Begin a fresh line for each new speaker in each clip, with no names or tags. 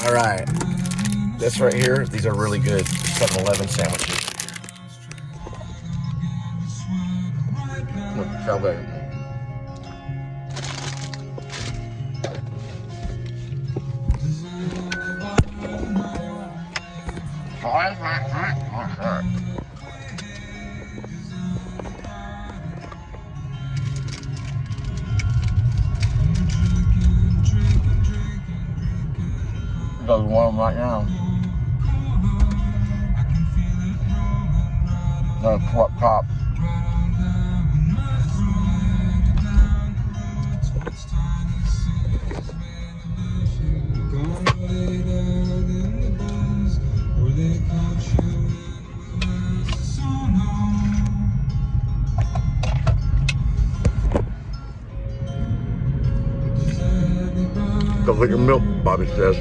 All right. This right here, these are really good 7-Eleven sandwiches. Look, fell there. There's one right now. No corrupt cop. Go get your milk, Bobby says.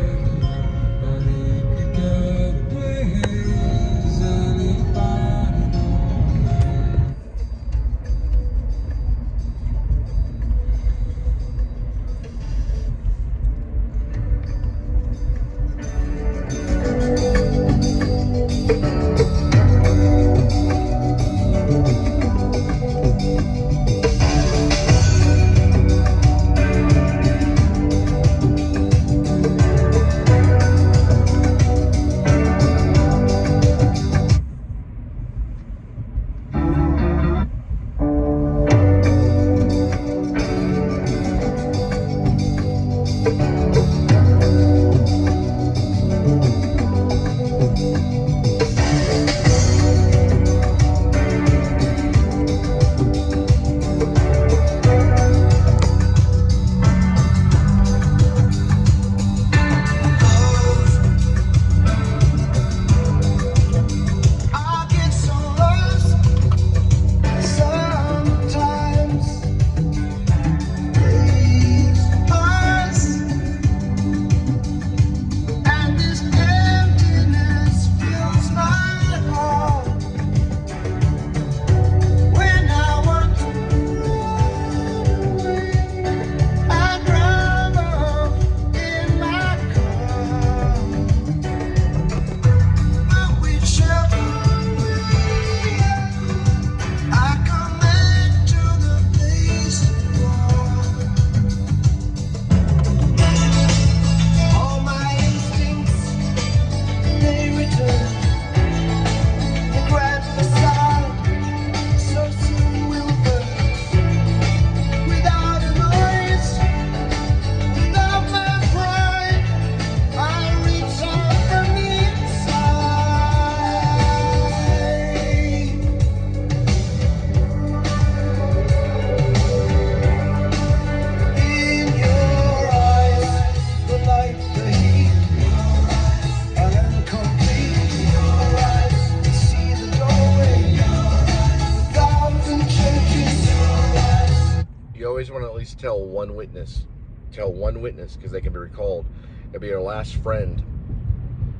Tell one witness. Tell one witness because they can be recalled. It'll be your last friend,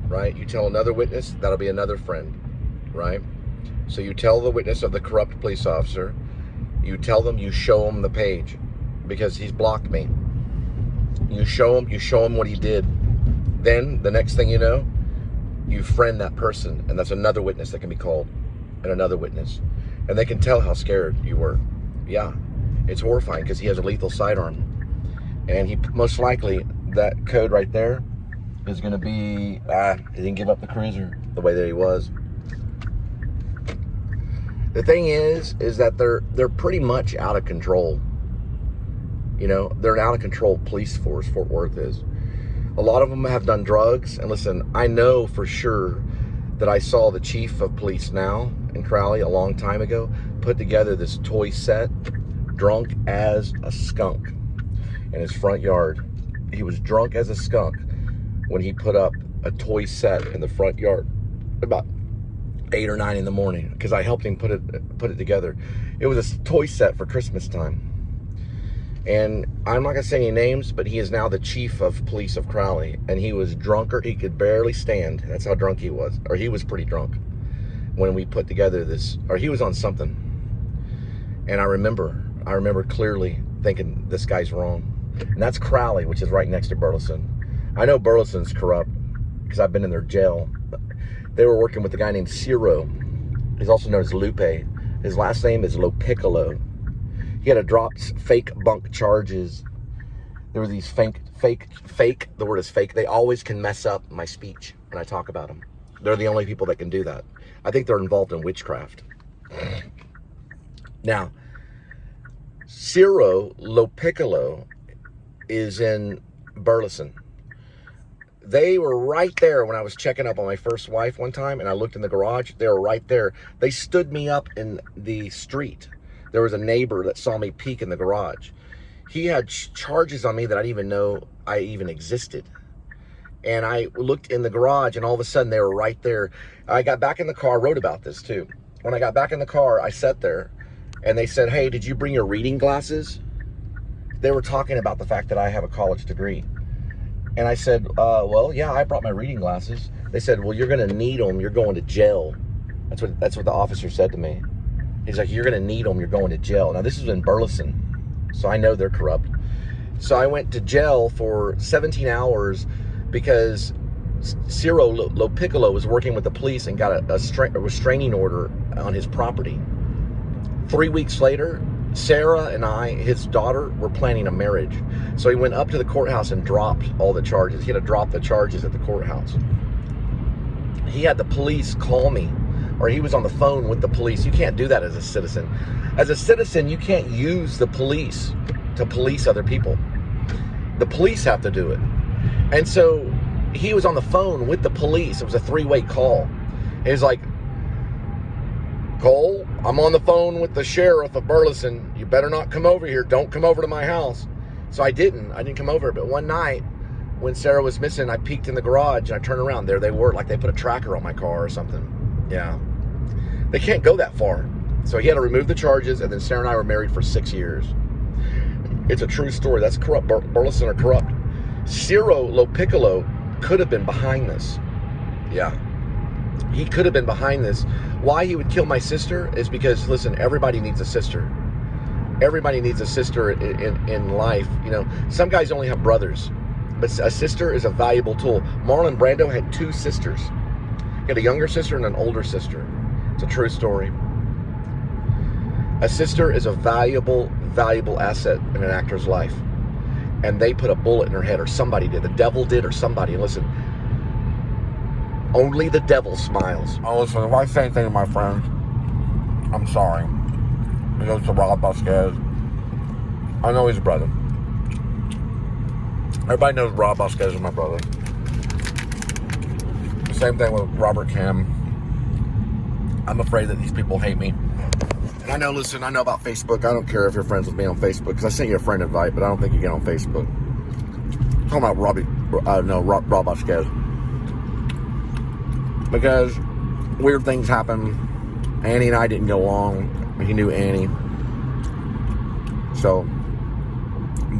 right? You tell another witness, that'll be another friend, right? So you tell the witness of the corrupt police officer, you tell them, you show him the page because he's blocked me. You show him what he did. Then the next thing you know, you friend that person, and that's another witness that can be called, and another witness. And they can tell how scared you were. Yeah. It's horrifying because he has a lethal sidearm. And he most likely, that code right there is going to be, he didn't give up the cruiser the way that he was. The thing is that they're pretty much out of control. You know, they're an out of control police force, Fort Worth is. A lot of them have done drugs. And listen, I know for sure that I saw the chief of police now in Crowley a long time ago put together this toy set, drunk as a skunk in his front yard. He was drunk as a skunk when he put up a toy set in the front yard about 8 or 9 in the morning because I helped him put it together. It was a toy set for Christmas time. And I'm not gonna say any names, but he is now the chief of police of Crowley, and he was drunker, he could barely stand. That's how drunk he was, or he was pretty drunk when we put together this, or he was on something. And I remember clearly thinking, this guy's wrong. And that's Crowley, which is right next to Burleson. I know Burleson's corrupt because I've been in their jail. They were working with a guy named Ciro. He's also known as Lupe. His last name is Lopiccolo. He had to drop fake bunk charges. There were these fake, the word is fake. They always can mess up my speech when I talk about them. They're the only people that can do that. I think they're involved in witchcraft. Now, Ciro Lopiccolo is in Burleson. They were right there when I was checking up on my first wife one time, and I looked in the garage. They were right there. They stood me up in the street. There was a neighbor that saw me peek in the garage. He had charges on me that I didn't even know I even existed. And I looked in the garage, and all of a sudden they were right there. I got back in the car, wrote about this too. When I got back in the car, I sat there, and they said, "Hey, did you bring your reading glasses?" They were talking about the fact that I have a college degree. And I said, well, yeah, I brought my reading glasses. They said, well, you're going to need them. You're going to jail. That's what the officer said to me. He's like, you're going to need them. You're going to jail. Now, this is in Burleson, so I know they're corrupt. So I went to jail for 17 hours because Ciro Lopiccolo was working with the police and got a restraining order on his property. 3 weeks later, Sarah and I, his daughter, were planning a marriage. So he went up to the courthouse and dropped all the charges. He had to drop the charges at the courthouse. He had the police call me, or he was on the phone with the police. You can't do that as a citizen. As a citizen, you can't use the police to police other people. The police have to do it. And so he was on the phone with the police. It was a 3-way call. He was like, "Cole, I'm on the phone with the sheriff of Burleson. You better not come over here. Don't come over to my house." So I didn't come over. But one night when Sarah was missing, I peeked in the garage and I turned around. There they were, like they put a tracker on my car or something. Yeah. They can't go that far. So he had to remove the charges, and then Sarah and I were married for 6 years. It's a true story. That's corrupt. Burleson are corrupt. Ciro Lopiccolo could have been behind this. Yeah. He could have been behind this. Why he would kill my sister is because, listen, everybody needs a sister. Everybody needs a sister in life. You know, some guys only have brothers, but a sister is a valuable tool. Marlon Brando had 2 sisters. He had a younger sister and an older sister. It's a true story. A sister is a valuable asset in an actor's life. And they put a bullet in her head, or somebody did. The devil did, or somebody. And listen, only the devil smiles. Oh, listen, if I say anything to my friend, I'm sorry. He goes to Rob Vasquez. I know he's a brother. Everybody knows Rob Vasquez is my brother. Same thing with Robert Kim. I'm afraid that these people hate me. And I know, listen, I know about Facebook. I don't care if you're friends with me on Facebook, because I sent you a friend invite, but I don't think you get on Facebook. I'm talking about Rob Vasquez. Because weird things happen. Annie and I didn't get along. He knew Annie. So,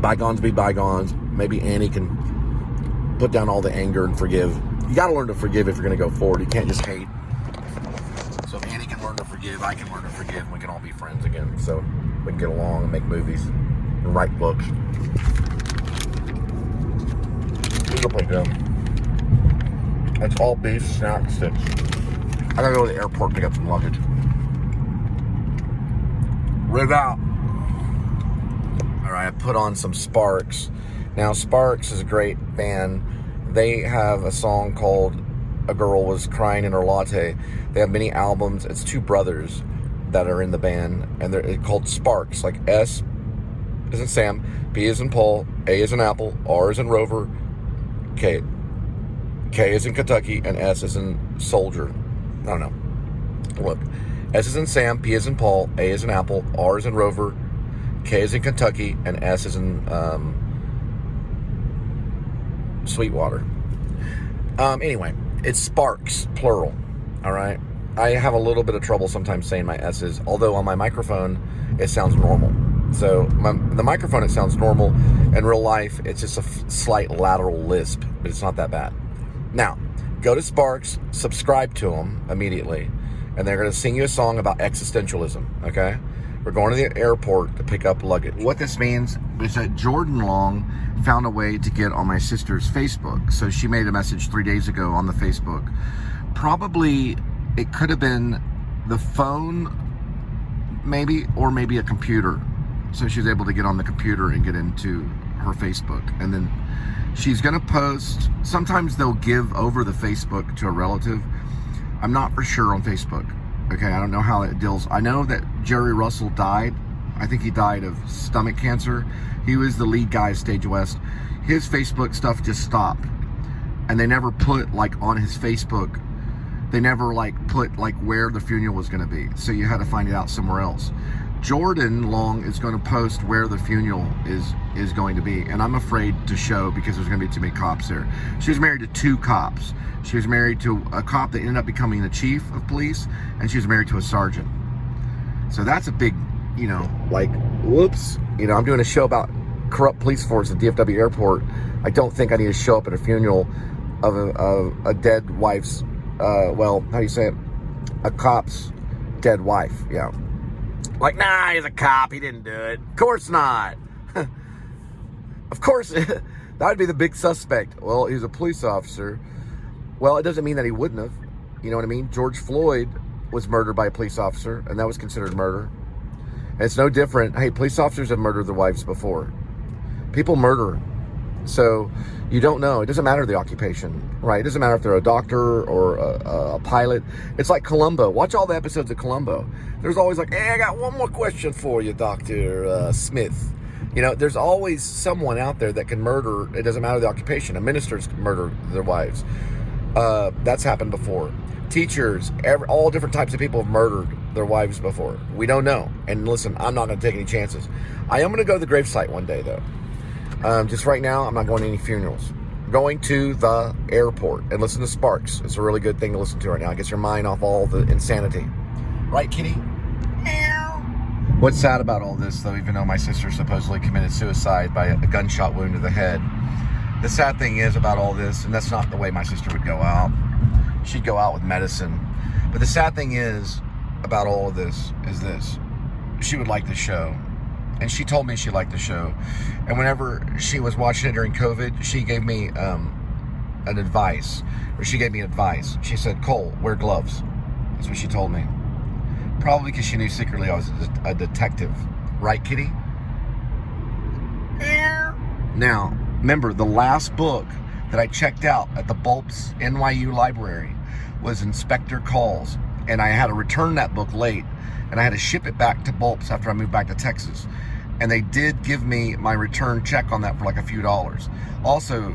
bygones be bygones. Maybe Annie can put down all the anger and forgive. You got to learn to forgive if you're going to go forward. You can't just hate. So if Annie can learn to forgive, I can learn to forgive, and we can all be friends again. So we can get along and make movies and write books. These are pretty good. It's all beef snack sticks. I gotta go to the airport and pick up some luggage. Rig out. Alright, I put on some Sparks. Now, Sparks is a great band. They have a song called "A Girl Was Crying in Her Latte." They have many albums. It's 2 brothers that are in the band, and they're called Sparks, like S as in Sam, P as in Paul, A as in Apple, R as in Rover, K as in Kentucky, and S as in Soldier. I don't know. Look, S as in Sam, P as in Paul, A as in Apple, R as in Rover, K as in Kentucky, and S as in Sweetwater. Anyway, it's Sparks, plural. All right. I have a little bit of trouble sometimes saying my S's, although on my microphone it sounds normal. So the microphone, it sounds normal. In real life, it's just a slight lateral lisp, but it's not that bad. Now, go to Sparks, subscribe to them immediately, and they're going to sing you a song about existentialism, okay? We're going to the airport to pick up luggage. What this means is that Jordan Long found a way to get on my sister's Facebook. So she made a message 3 days ago on the Facebook. Probably it could have been the phone, maybe, or maybe a computer. So she was able to get on the computer and get into her Facebook. And then she's going to post. Sometimes they'll give over the Facebook to a relative. I'm not for sure on Facebook. Okay, I don't know how it deals. I know that Jerry Russell died. I think he died of stomach cancer. He was the lead guy at Stage West. His Facebook stuff just stopped. And they never put, like, on his Facebook, they never, like, put, like, where the funeral was going to be. So you had to find it out somewhere else. Jordan Long is going to post where the funeral is going to be. And I'm afraid to show because there's going to be too many cops there. She was married to 2 cops. She was married to a cop that ended up becoming the chief of police, and she was married to a sergeant. So that's a big, you know, like, whoops. You know, I'm doing a show about corrupt police force at DFW airport. I don't think I need to show up at a funeral of a dead wife's, well, how do you say it? A cop's dead wife, yeah. Like, nah, he's a cop, he didn't do it. Of course not. Of course, that would be the big suspect. Well, he was a police officer. Well, it doesn't mean that he wouldn't have. You know what I mean? George Floyd was murdered by a police officer, and that was considered murder. And it's no different. Hey, police officers have murdered their wives before. People murder. So you don't know. It doesn't matter the occupation, right? It doesn't matter if they're a doctor or a pilot. It's like Columbo. Watch all the episodes of Columbo. There's always like, hey, I got one more question for you, Dr. Smith. You know, there's always someone out there that can murder. It doesn't matter the occupation. Ministers murder their wives. That's happened before. Teachers, all different types of people have murdered their wives before. We don't know. And listen, I'm not going to take any chances. I am going to go to the gravesite one day, though. Just right now, I'm not going to any funerals. I'm going to the airport and listen to Sparks. It's a really good thing to listen to right now. It gets your mind off all the insanity. Right, kitty? What's sad about all this, though, even though my sister supposedly committed suicide by a gunshot wound to the head, the sad thing is about all this, and that's not the way my sister would go out. She'd go out with medicine. But the sad thing is about all of this is this. She would like the show. And she told me she liked the show. And whenever she was watching it during COVID, she gave me She gave me advice. She said, Cole, wear gloves. That's what she told me. Probably because she knew secretly I was a detective. Right, kitty? Now, remember, the last book that I checked out at the Bulps NYU library was Inspector Calls. And I had to return that book late. And I had to ship it back to Bulps after I moved back to Texas. And they did give me my return check on that for like a few dollars. Also,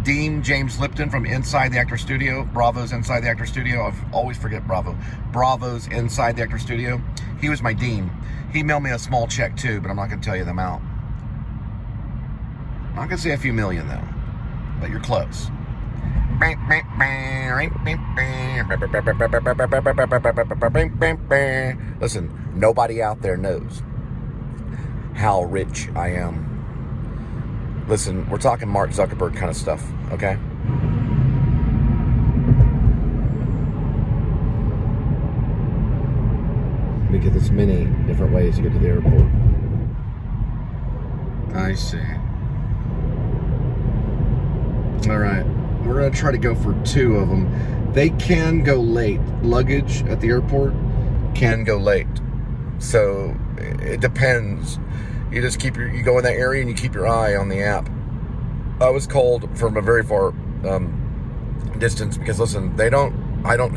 Dean James Lipton from Inside the Actor Studio, Bravo's Inside the Actor Studio. I always forget Bravo. Bravo's Inside the Actor Studio. He was my dean. He mailed me a small check too, but I'm not going to tell you the amount. I'm not going to say a few million though, but you're close. Listen, nobody out there knows how rich I am. Listen, we're talking Mark Zuckerberg kind of stuff, okay? We get this many different ways to get to the airport. I see. All right. We're going to try to go for 2 of them. They can go late. Luggage at the airport can go late. So it depends. You just you go in that area and you keep your eye on the app. I was called from a very far distance because listen, I don't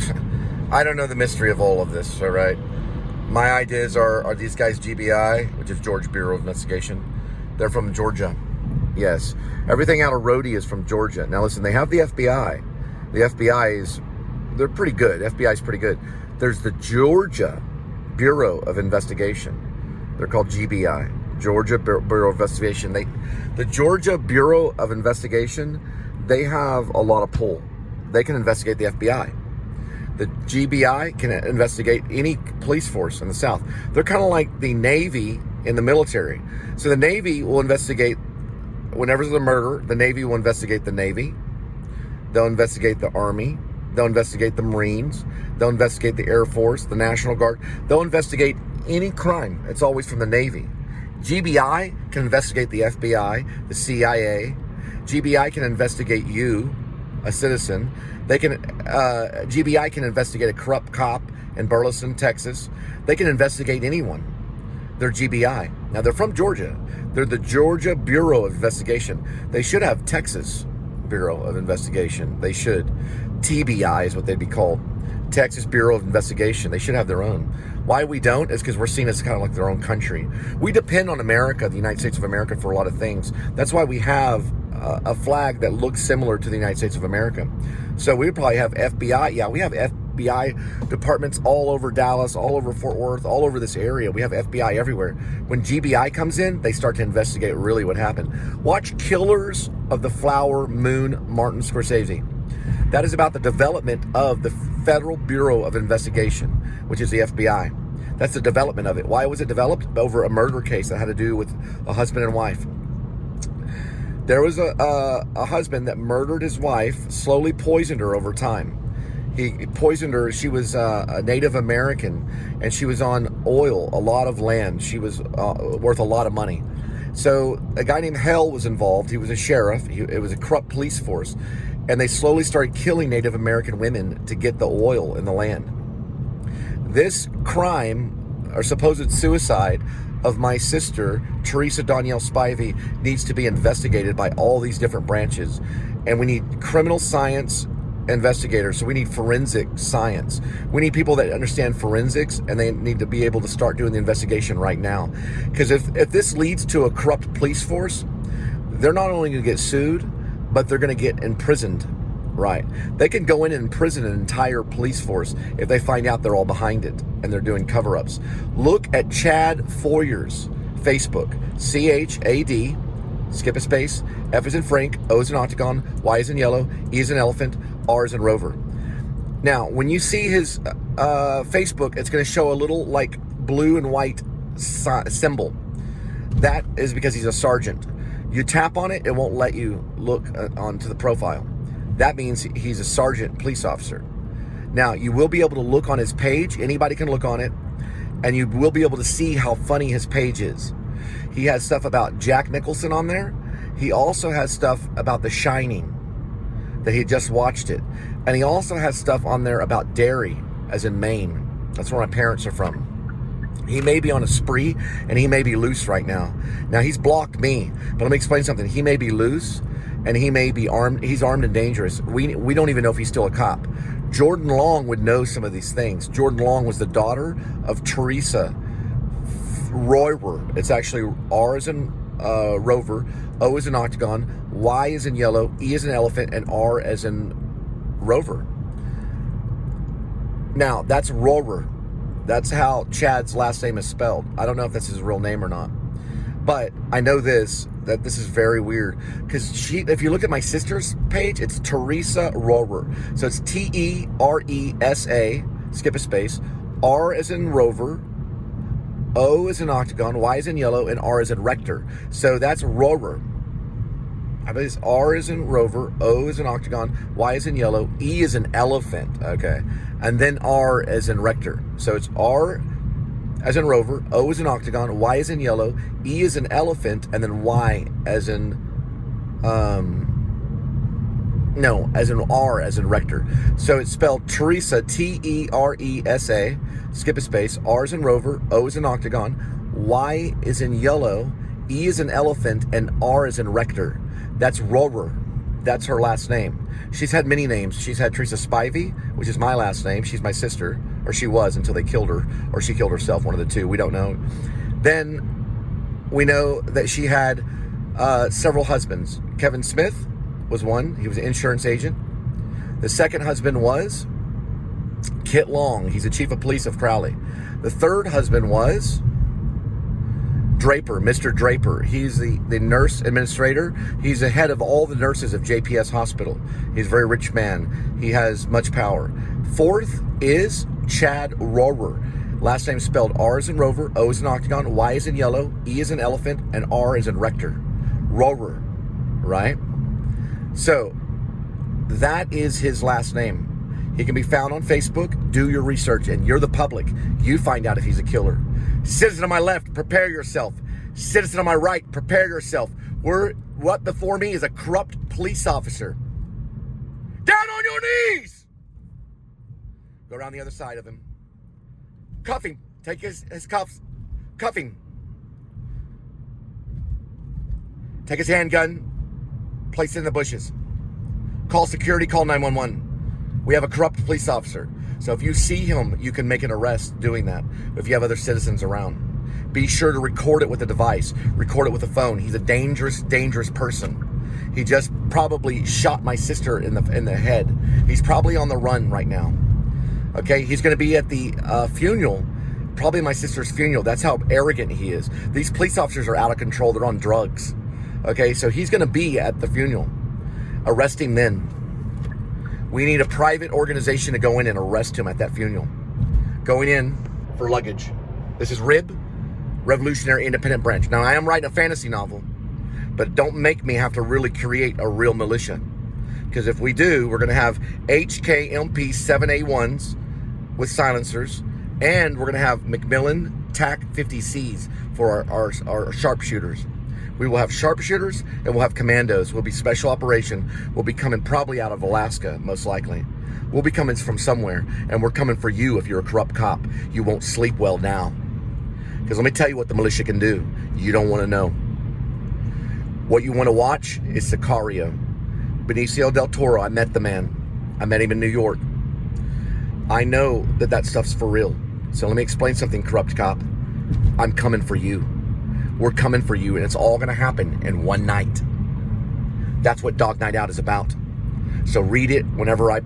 know the mystery of all of this, all right? My ideas are these guys GBI, which is Georgia Bureau of Investigation. They're from Georgia. Yes. Everything out of Rhodey is from Georgia. Now listen, they have the FBI. The FBI they're pretty good. FBI is pretty good. There's the Georgia Bureau of Investigation. They're called GBI. Georgia Bureau of Investigation. The Georgia Bureau of Investigation, they have a lot of pull. They can investigate the FBI. The GBI can investigate any police force in the South. They're kind of like the Navy in the military. So the Navy will investigate whenever there's a murder. The Navy will investigate the Navy. They'll investigate the Army. They'll investigate the Marines. They'll investigate the Air Force, the National Guard. They'll investigate any crime, it's always from the Navy. GBI can investigate the FBI, the CIA. GBI can investigate you, a citizen. GBI can investigate a corrupt cop in Burleson, Texas. They can investigate anyone. They're GBI. Now, they're from Georgia. They're the Georgia Bureau of Investigation. They should have Texas Bureau of Investigation. They should. TBI is what they'd be called. Texas Bureau of Investigation. They should have their own. Why we don't is because we're seen as kind of like their own country. We depend on America, the United States of America, for a lot of things. That's why we have a flag that looks similar to the United States of America. So we would probably have FBI. Yeah, we have FBI departments all over Dallas, all over Fort Worth, all over this area. We have FBI everywhere. When GBI comes in, they start to investigate really what happened. Watch Killers of the Flower Moon, Martin Scorsese. That is about the development of the Federal Bureau of Investigation, which is the FBI. That's the development of it. Why was it developed? Over a murder case that had to do with a husband and wife. There was a husband that murdered his wife, slowly poisoned her over time. He poisoned her. She was a Native American, and she was on oil, a lot of land. She was worth a lot of money. So a guy named Hell was involved. He was a sheriff. It was a corrupt police force. And they slowly started killing Native American women to get the oil in the land. This crime, or supposed suicide, of my sister, Teresa Danielle Spivey, needs to be investigated by all these different branches. And we need criminal science investigators. So we need forensic science. We need people that understand forensics, and they need to be able to start doing the investigation right now. Because if this leads to a corrupt police force, they're not only going to get sued, but they're going to get imprisoned. Right. They can go in and imprison an entire police force if they find out they're all behind it and they're doing cover-ups. Look at Chad Foyer's Facebook. CHAD, skip a space, F is in Frank, O is in octagon, Y is in yellow, E is in elephant, R is in rover. Now, when you see his Facebook, it's going to show a little like blue and white symbol. That is because he's a sergeant. You tap on it, it won't let you look onto the profile. That means he's a sergeant police officer. Now, you will be able to look on his page. Anybody can look on it. And you will be able to see how funny his page is. He has stuff about Jack Nicholson on there. He also has stuff about The Shining, that he just watched it. And he also has stuff on there about Derry, as in Maine. That's where my parents are from. He may be on a spree, and he may be loose right now. Now, he's blocked me. But let me explain something. He may be loose, and he may be armed. He's armed and dangerous. We don't even know if he's still a cop. Jordan Long would know some of these things. Jordan Long was the daughter of Teresa Royer. It's actually R as in rover, O as in octagon, Y as in yellow, E as in elephant, and R as in rover. Now, that's Royer. That's how Chad's last name is spelled. I don't know if that's his real name or not. But I know that this is very weird. Because if you look at my sister's page, it's Teresa Royer. So it's Teresa, skip a space, R as in rover, O as in octagon, Y as in yellow, and R as in rector. So that's Royer. I bet it's R as in rover, O as in octagon, Y as in yellow, E as in elephant, okay? And then R as in rector. So it's R as in rover, O as in octagon, Y as in yellow, E as in elephant, and then Y as in, as in R as in rector. So it's spelled Teresa, Teresa, skip a space, R as in rover, O as in octagon, Y is in yellow, E is in elephant, and R is in rector. That's Royer. That's her last name. She's had many names. She's had Teresa Spivey, which is my last name. She's my sister, or she was until they killed her, or she killed herself, one of the two. We don't know. Then we know that she had several husbands. Kevin Smith was one. He was an insurance agent. The second husband was Kit Long. He's the chief of police of Crowley. The third husband was Draper, Mr. Draper. He's the nurse administrator. He's the head of all the nurses of JPS Hospital. He's a very rich man. He has much power. Fourth is Chad Royer. Last name spelled R as in rover, O as in octagon, Y as in yellow, E as in elephant, and R as in rector. Royer, right? So that is his last name. He can be found on Facebook. Do your research, and you're the public. You find out if he's a killer. Citizen on my left, prepare yourself. Citizen on my right, prepare yourself. What before me is a corrupt police officer. Down on your knees! Go around the other side of him. Cuff him. Take his cuffs. Cuff him. Take his handgun. Place it in the bushes. Call security. Call 911. We have a corrupt police officer. So if you see him, you can make an arrest doing that. If you have other citizens around. Be sure to record it with a device. Record it with a phone. He's a dangerous, dangerous person. He just probably shot my sister in the head. He's probably on the run right now. Okay, he's going to be at the funeral, probably my sister's funeral. That's how arrogant he is. These police officers are out of control. They're on drugs. Okay, so he's going to be at the funeral. Arrest him then. We need a private organization to go in and arrest him at that funeral. Going in for luggage. This is RIB, Revolutionary Independent Branch. Now, I am writing a fantasy novel, but don't make me have to really create a real militia. Because if we do, we're going to have HKMP 7A1s with silencers, and we're going to have Macmillan TAC 50Cs for our sharpshooters. We will have sharpshooters, and we'll have commandos. We'll be special operation. We'll be coming probably out of Alaska, most likely. We'll be coming from somewhere, and we're coming for you if you're a corrupt cop. You won't sleep well now. Because let me tell you what the militia can do. You don't want to know. What you want to watch is Sicario. Benicio del Toro, I met the man. I met him in New York. I know that stuff's for real. So let me explain something, corrupt cop. I'm coming for you. We're coming for you, and it's all going to happen in one night. That's what Dog Night Out is about. So read it whenever I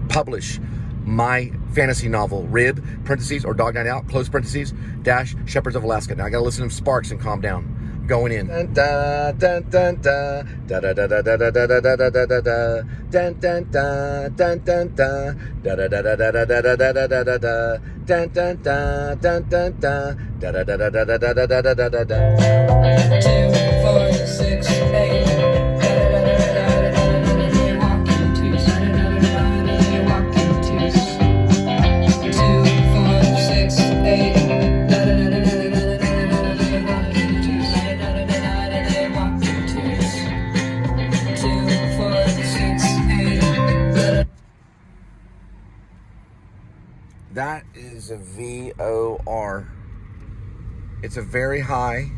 publish my fantasy novel, RIB, parentheses, or Dog Night Out, close parentheses, dash, Shepherds of Alaska. Now I got to listen to Sparks and calm down. Going in. Dun dun dun dun dun da da da da da da da da da da da dun dun dun dun dun dun da da da da da da da da da da da dun dun dun dun dun dun da da da da da da da da da da da. 2, 4, 6, 8. That is a VOR. It's a very high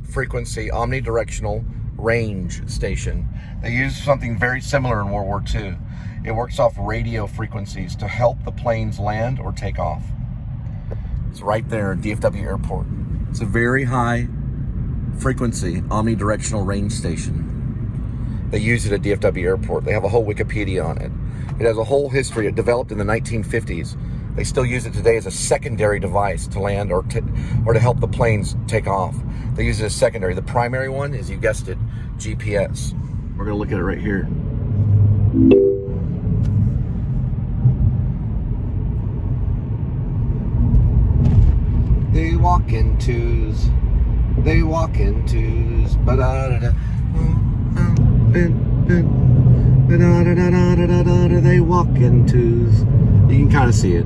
frequency omnidirectional range station. They used something very similar in World War II. It works off radio frequencies to help the planes land or take off. It's right there at DFW Airport. It's a very high frequency omnidirectional range station. They use it at DFW Airport. They have a whole Wikipedia on it. It has a whole history. It developed in the 1950s. They still use it today as a secondary device to land or to help the planes take off. They use it as secondary. The primary one is, you guessed it, GPS. We're going to look at it right here. They walk in twos. They walk in twos. Ba-da-da-da. They walk in twos. You can kind of see it.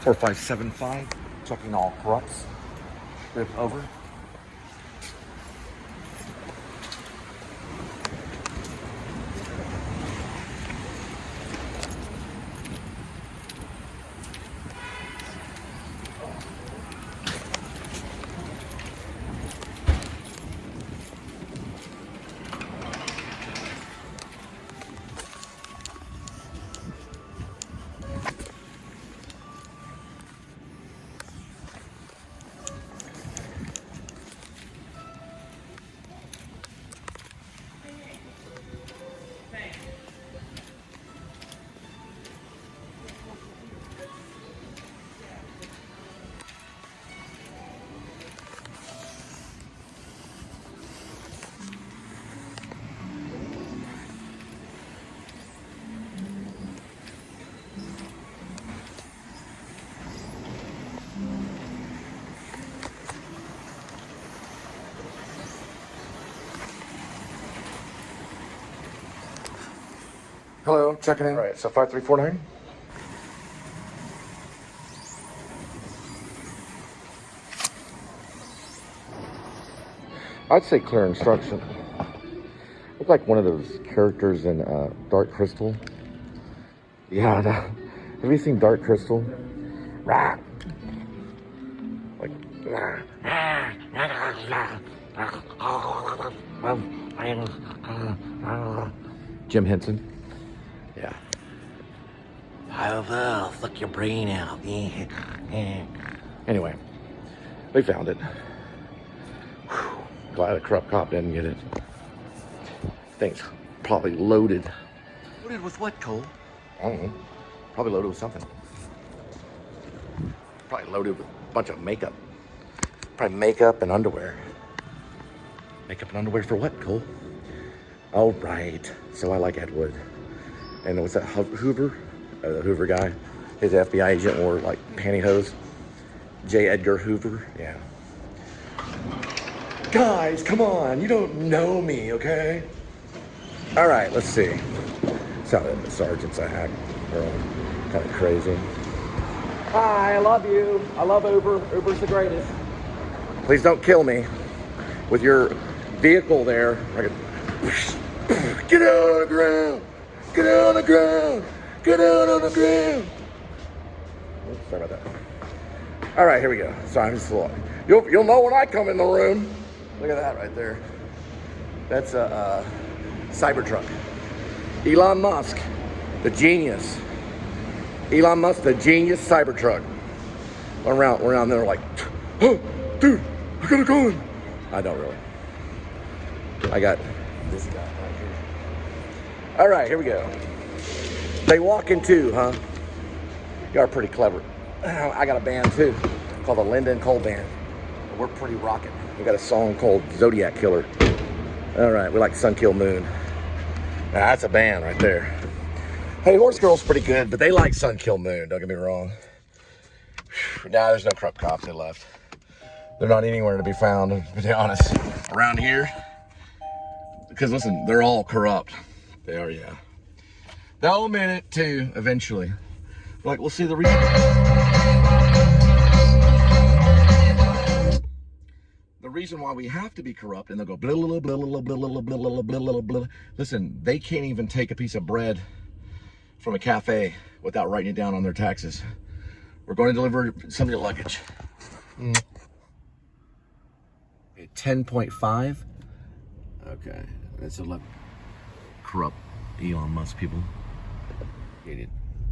4575, checking all corrupts. Flip over. Hello, checking in. All right, so 5349. I'd say clear instruction. Look like one of those characters in Dark Crystal. Yeah, have you seen Dark Crystal? Rah. Like, Jim Henson. Yeah. I will suck your brain out. Anyway, we found it. Whew. Glad a corrupt cop didn't get it. Thing's probably loaded. Loaded with what, Cole? I don't know. Probably loaded with something. Probably loaded with a bunch of makeup. Probably makeup and underwear. Makeup and underwear for what, Cole? Oh, right. So I like Ed Wood. And what's that, Hoover? The Hoover guy. His FBI agent wore like pantyhose. J. Edgar Hoover. Yeah. Guys, come on. You don't know me, okay? All right, let's see. Some of the sergeants I had are all kind of crazy. Hi, I love you. I love Uber. Uber's the greatest. Please don't kill me with your vehicle there. Get down on the ground. Get down on the ground. Get down on the ground. Oops, sorry about that. All right, here we go. Sorry, I'm just a little. You'll know when I come in the room. Look at that right there. That's a Cybertruck. Elon Musk, the genius. Elon Musk, the genius Cybertruck. We're around there like, oh, dude, I gotta go in. I don't really. I got this guy right here. All right, here we go. They walk in too, huh? You are pretty clever. I got a band too, called the Linda and Cole Band. We're pretty rocking. We got a song called Zodiac Killer. All right, we like Sun Kill Moon. Now, that's a band right there. Hey, Horse Girl's pretty good, but they like Sun Kill Moon, don't get me wrong. Nah, there's no corrupt cops, they left. They're not anywhere to be found, to be honest. Around here. Because listen, they're all corrupt. They are, yeah. They'll admit it too, eventually. Like, we'll see the reason. The reason why we have to be corrupt, and they'll go blah, blah, blah, blah, blah, blah, blah, blah, blah, blah, blah. Listen, they can't even take a piece of bread from a cafe without writing it down on their taxes. We're going to deliver some of your luggage. 10.5. Okay, that's 11. Corrupt Elon Musk people.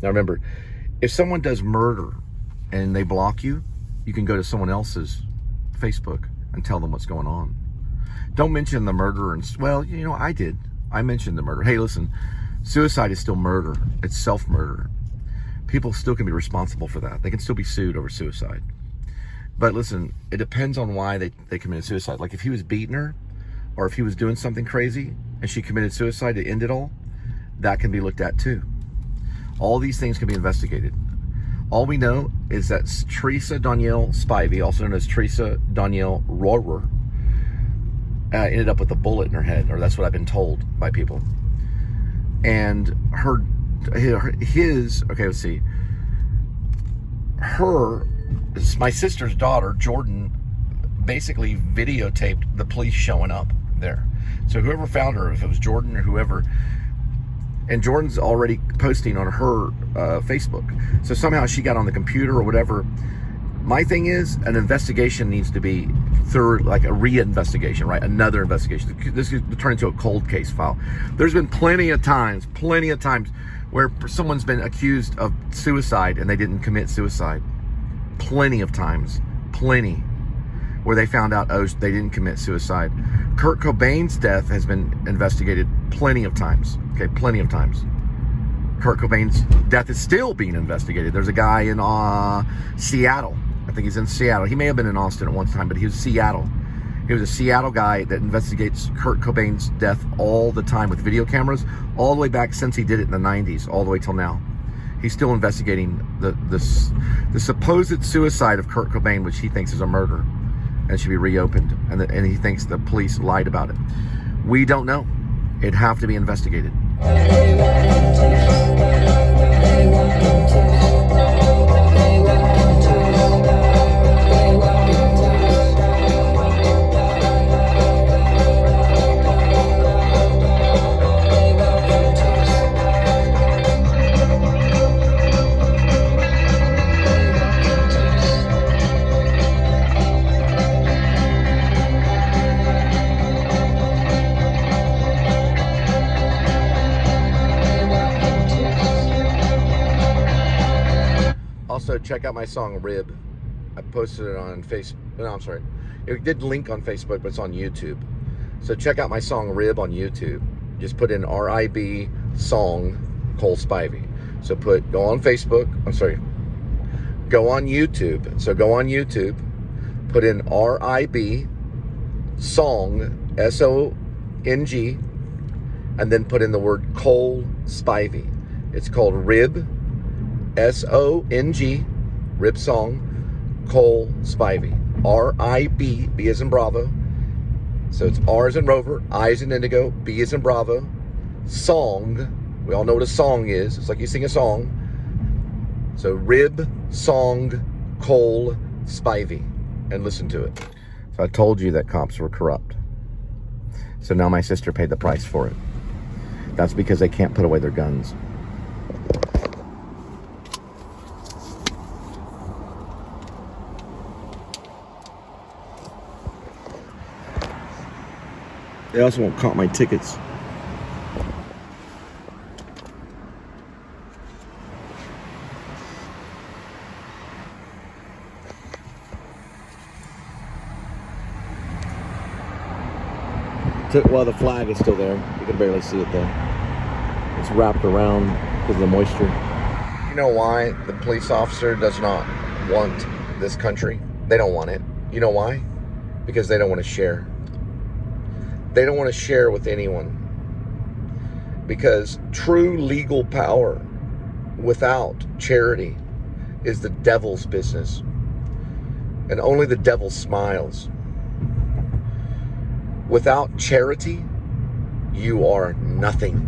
Now remember, if someone does murder and they block you, you can go to someone else's Facebook and tell them what's going on. Don't mention the murder. And well, you know, I did. I mentioned the murder. Hey, listen, suicide is still murder. It's self-murder. People still can be responsible for that. They can still be sued over suicide. But listen, it depends on why they committed suicide. Like if he was beating her, or if he was doing something crazy and she committed suicide to end it all, that can be looked at too. All these things can be investigated. All we know is that Teresa Danielle Spivey, also known as Teresa Danielle Rohrer, ended up with a bullet in her head, or that's what I've been told by people. And okay, let's see. my sister's daughter, Jordan, basically videotaped the police showing up there. So whoever found her, if it was Jordan or whoever, and Jordan's already posting on her Facebook. So somehow she got on the computer or whatever. My thing is, an investigation needs to be thorough, like a re-investigation, right? Another investigation. This could turn into a cold case file. There's been plenty of times where someone's been accused of suicide and they didn't commit suicide. Plenty of times. Plenty. Where they found out, oh, they didn't commit suicide. Kurt Cobain's death has been investigated plenty of times. Okay, plenty of times. Kurt Cobain's death is still being investigated. There's a guy in Seattle. I think he's in Seattle. He may have been in Austin at one time, but he was Seattle. He was a Seattle guy that investigates Kurt Cobain's death all the time with video cameras, all the way back since he did it in the 90s, all the way till now. He's still investigating the supposed suicide of Kurt Cobain, which he thinks is a murder and should be reopened. And he thinks the police lied about it. We don't know. It'd have to be investigated. Also, check out my song Rib. I posted it on Facebook. No, I'm sorry. It did link on Facebook, but it's on YouTube. So check out my song Rib on YouTube. Just put in RIB song Cole Spivey. So go on Facebook. I'm sorry. Go on YouTube. So go on YouTube. Put in RIB song SONG, and then put in the word Cole Spivey. It's called Rib. SONG, Rib Song, Cole Spivey. RIB, B as in Bravo. So it's R as in Rover, I as in Indigo, B as in Bravo. Song, we all know what a song is. It's like you sing a song. So Rib Song, Cole Spivey. And listen to it. So I told you that cops were corrupt. So now my sister paid the price for it. That's because they can't put away their guns. They also won't count my tickets. Well, the flag is still there. You can barely see it though. It's wrapped around because of the moisture. You know why the police officer does not want this country? They don't want it. You know why? Because they don't want to share. They don't want to share with anyone. Because true legal power without charity is the devil's business. And only the devil smiles. Without charity, you are nothing.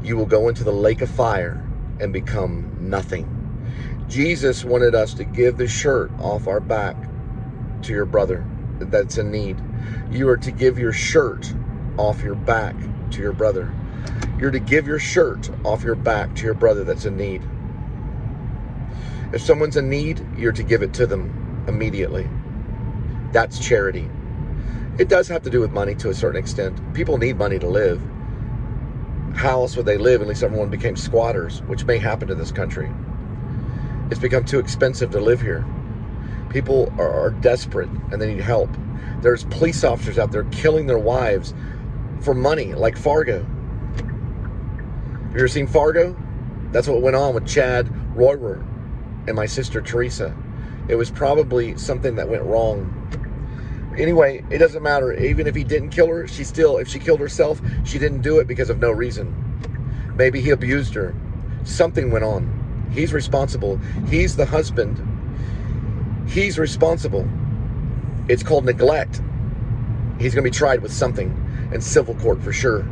You will go into the lake of fire and become nothing. Jesus wanted us to give the shirt off our back to your brother that's in need. You are to give your shirt off your back to your brother. You're to give your shirt off your back to your brother that's in need. If someone's in need, you're to give it to them immediately. That's charity. It does have to do with money to a certain extent. People need money to live. How else would they live unless everyone became squatters, which may happen to this country? It's become too expensive to live here. People are desperate and they need help. There's police officers out there killing their wives for money, like Fargo. Have you ever seen Fargo? That's what went on with Chad Royer and my sister Teresa. It was probably something that went wrong. Anyway, it doesn't matter. Even if he didn't kill her, if she killed herself, she didn't do it because of no reason. Maybe he abused her. Something went on. He's responsible. He's the husband. He's responsible. It's called neglect. He's going to be tried with something in civil court for sure.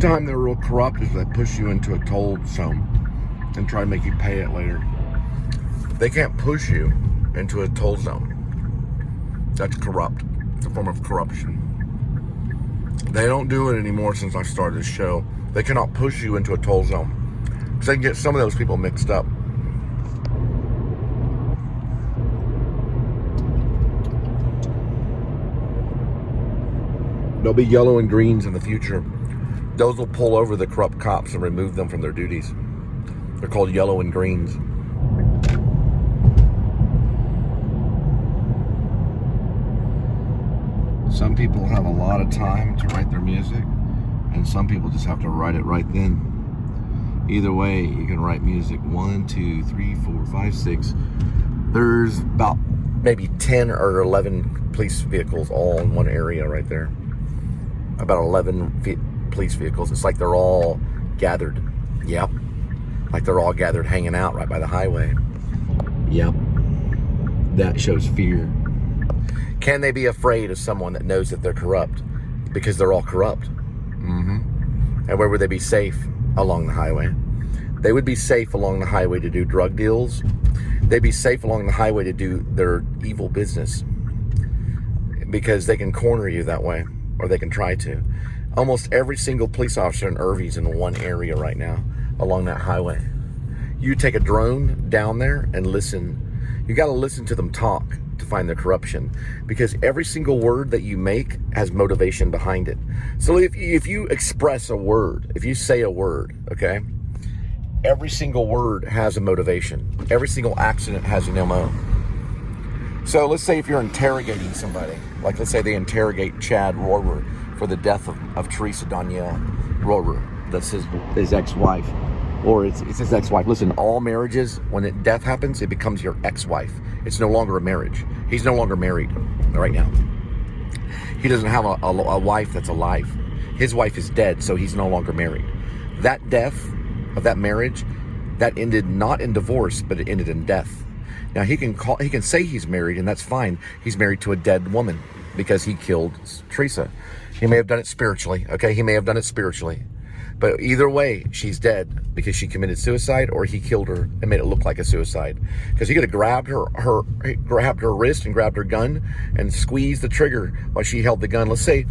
time they're real corrupt is they push you into a toll zone and try to make you pay it later. They can't push you into a toll zone. That's corrupt. It's a form of corruption. They don't do it anymore since I started this show. They cannot push you into a toll zone because they can get some of those people mixed up. There'll be yellow and greens in the future. Those will pull over the corrupt cops and remove them from their duties. They're called yellow and greens. Some people have a lot of time to write their music, and some people just have to write it right then. Either way, you can write music. 1, 2, 3, 4, 5, 6. There's about maybe 10 or 11 police vehicles all in one area right there. About 11 police vehicles. It's like they're all gathered. Yep. Like they're all gathered hanging out right by the highway. Yep. That shows fear. Can they be afraid of someone that knows that they're corrupt? Because they're all corrupt. And where would they be safe? Along the highway. They would be safe along the highway to do drug deals. They'd be safe along the highway to do their evil business. Because they can corner you that way. Or they can try to. Almost every single police officer in Irving's in one area right now. Along that highway. You take a drone down there and listen. You got to listen to them talk to find the corruption, because every single word that you make has motivation behind it. So if you express a word, if you say a word, okay, every single word has a motivation. Every single accident has an MO. So let's say if you're interrogating somebody, like let's say they interrogate Chad Rohrer for the death of Teresa Danielle Rohrer. That's his ex-wife. Or it's his ex-wife. Listen, all marriages, when death happens, it becomes your ex-wife. It's no longer a marriage. He's no longer married right now. He doesn't have a wife that's alive. His wife is dead, so he's no longer married. That death of that marriage, that ended not in divorce, but it ended in death. Now he can say he's married, and that's fine. He's married to a dead woman because he killed Teresa. He may have done it spiritually, okay? He may have done it spiritually. But either way, she's dead because she committed suicide, or he killed her and made it look like a suicide. Because he could have grabbed her wrist and grabbed her gun and squeezed the trigger while she held the gun. Let's say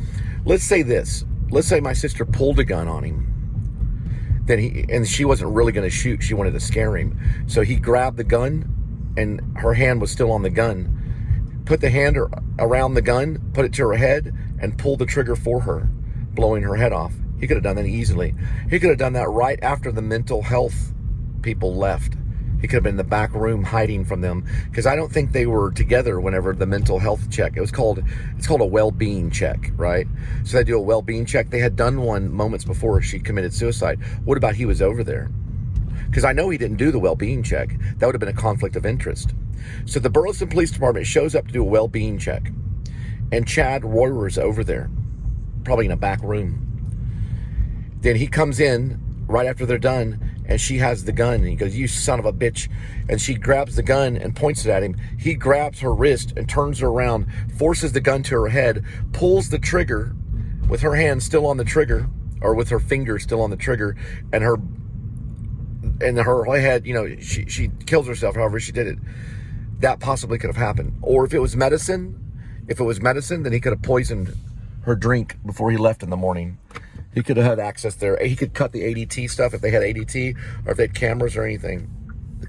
this. Let's say my sister pulled a gun on him. And she wasn't really going to shoot. She wanted to scare him. So he grabbed the gun, and her hand was still on the gun. Put the hand around the gun, put it to her head, and pulled the trigger for her, blowing her head off. He could have done that easily. He could have done that right after the mental health people left. He could have been in the back room hiding from them, because I don't think they were together whenever the mental health check. It's called a well-being check, right? So they do a well-being check. They had done one moments before she committed suicide. What about he was over there? Because I know he didn't do the well-being check. That would have been a conflict of interest. So the Burleson Police Department shows up to do a well-being check, and Chad Rohrer is over there, probably in a back room. Then he comes in right after they're done, and she has the gun, and he goes, "You son of a bitch." And she grabs the gun and points it at him. He grabs her wrist and turns her around, forces the gun to her head, pulls the trigger with her hand still on the trigger, or with her finger still on the trigger, and her head, she kills herself, however she did it. That possibly could have happened. Or if it was medicine, then he could have poisoned her drink before he left in the morning. He could have had access there. He could cut the ADT stuff if they had ADT, or if they had cameras or anything.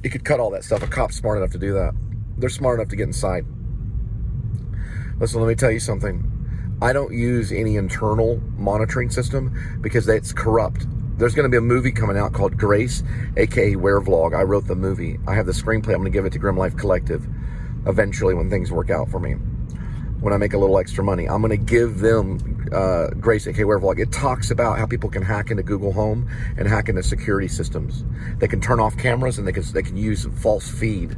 He could cut all that stuff. A cop's smart enough to do that. They're smart enough to get inside. Listen, let me tell you something. I don't use any internal monitoring system because it's corrupt. There's going to be a movie coming out called Grace, aka Werevlog. I wrote the movie. I have the screenplay. I'm going to give it to Grim Life Collective eventually when things work out for me. When I make a little extra money, I'm going to give them Grace, aka Werevlog. It talks about how people can hack into Google Home and hack into security systems. They can turn off cameras, and they can use false feed,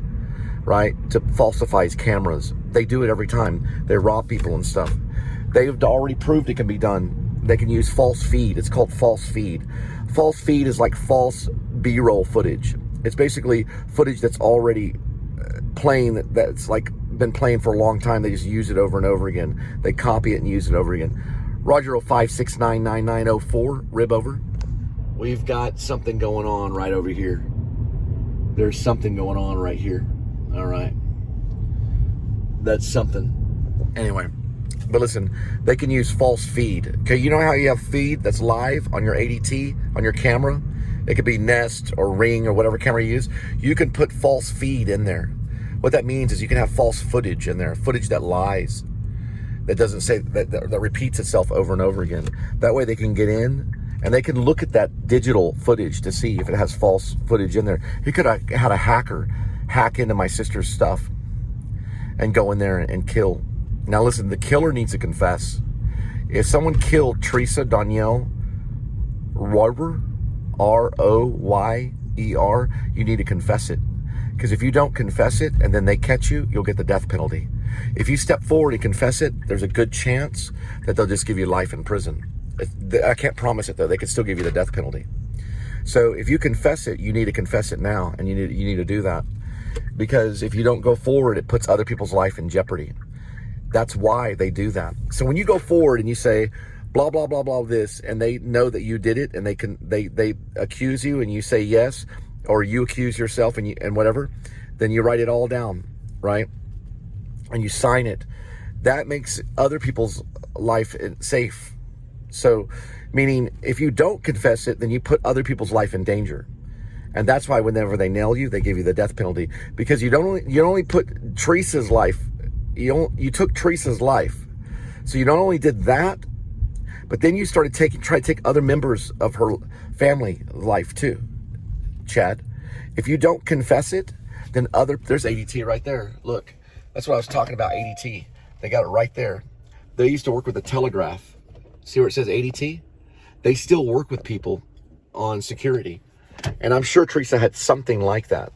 right, to falsify cameras. They do it every time. They rob people and stuff. They've already proved it can be done. They can use false feed. It's called false feed. False feed is like false B-roll footage. It's basically footage that's already playing, that's like been playing for a long time. They just use it over and over again. They copy it and use it over again. Roger 05699904, rib over. We've got something going on right over here. There's something going on right here. All right. That's something. Anyway, but listen, they can use false feed. Okay, you know how you have feed that's live on your ADT, on your camera? It could be Nest or Ring or whatever camera you use. You can put false feed in there. What that means is you can have false footage in there, footage that lies, that doesn't say, that repeats itself over and over again. That way they can get in and they can look at that digital footage to see if it has false footage in there. He could have had a hacker hack into my sister's stuff and go in there and kill. Now listen, the killer needs to confess. If someone killed Teresa Danielle Royer, R-O-Y-E-R, you need to confess it. Because if you don't confess it and then they catch you, you'll get the death penalty. If you step forward and confess it, there's a good chance that they'll just give you life in prison. I can't promise it though. They could still give you the death penalty. So if you confess it, you need to confess it now, and you need to do that. Because if you don't go forward, it puts other people's life in jeopardy. That's why they do that. So when you go forward and you say, blah, blah, blah, blah, this, and they know that you did it, and they accuse you, and you say yes, or you accuse yourself and whatever, then you write it all down, right? And you sign it. That makes other people's life safe. So, meaning if you don't confess it, then you put other people's life in danger. And that's why whenever they nail you, they give you the death penalty, because you only put Teresa's life. You took Teresa's life. So you not only did that, but then you started try to take other members of her family life too, Chad. If you don't confess it, then there's ADT right there. Look, that's what I was talking about, ADT. They got it right there. They used to work with the Telegraph. See where it says ADT? They still work with people on security. And I'm sure Teresa had something like that.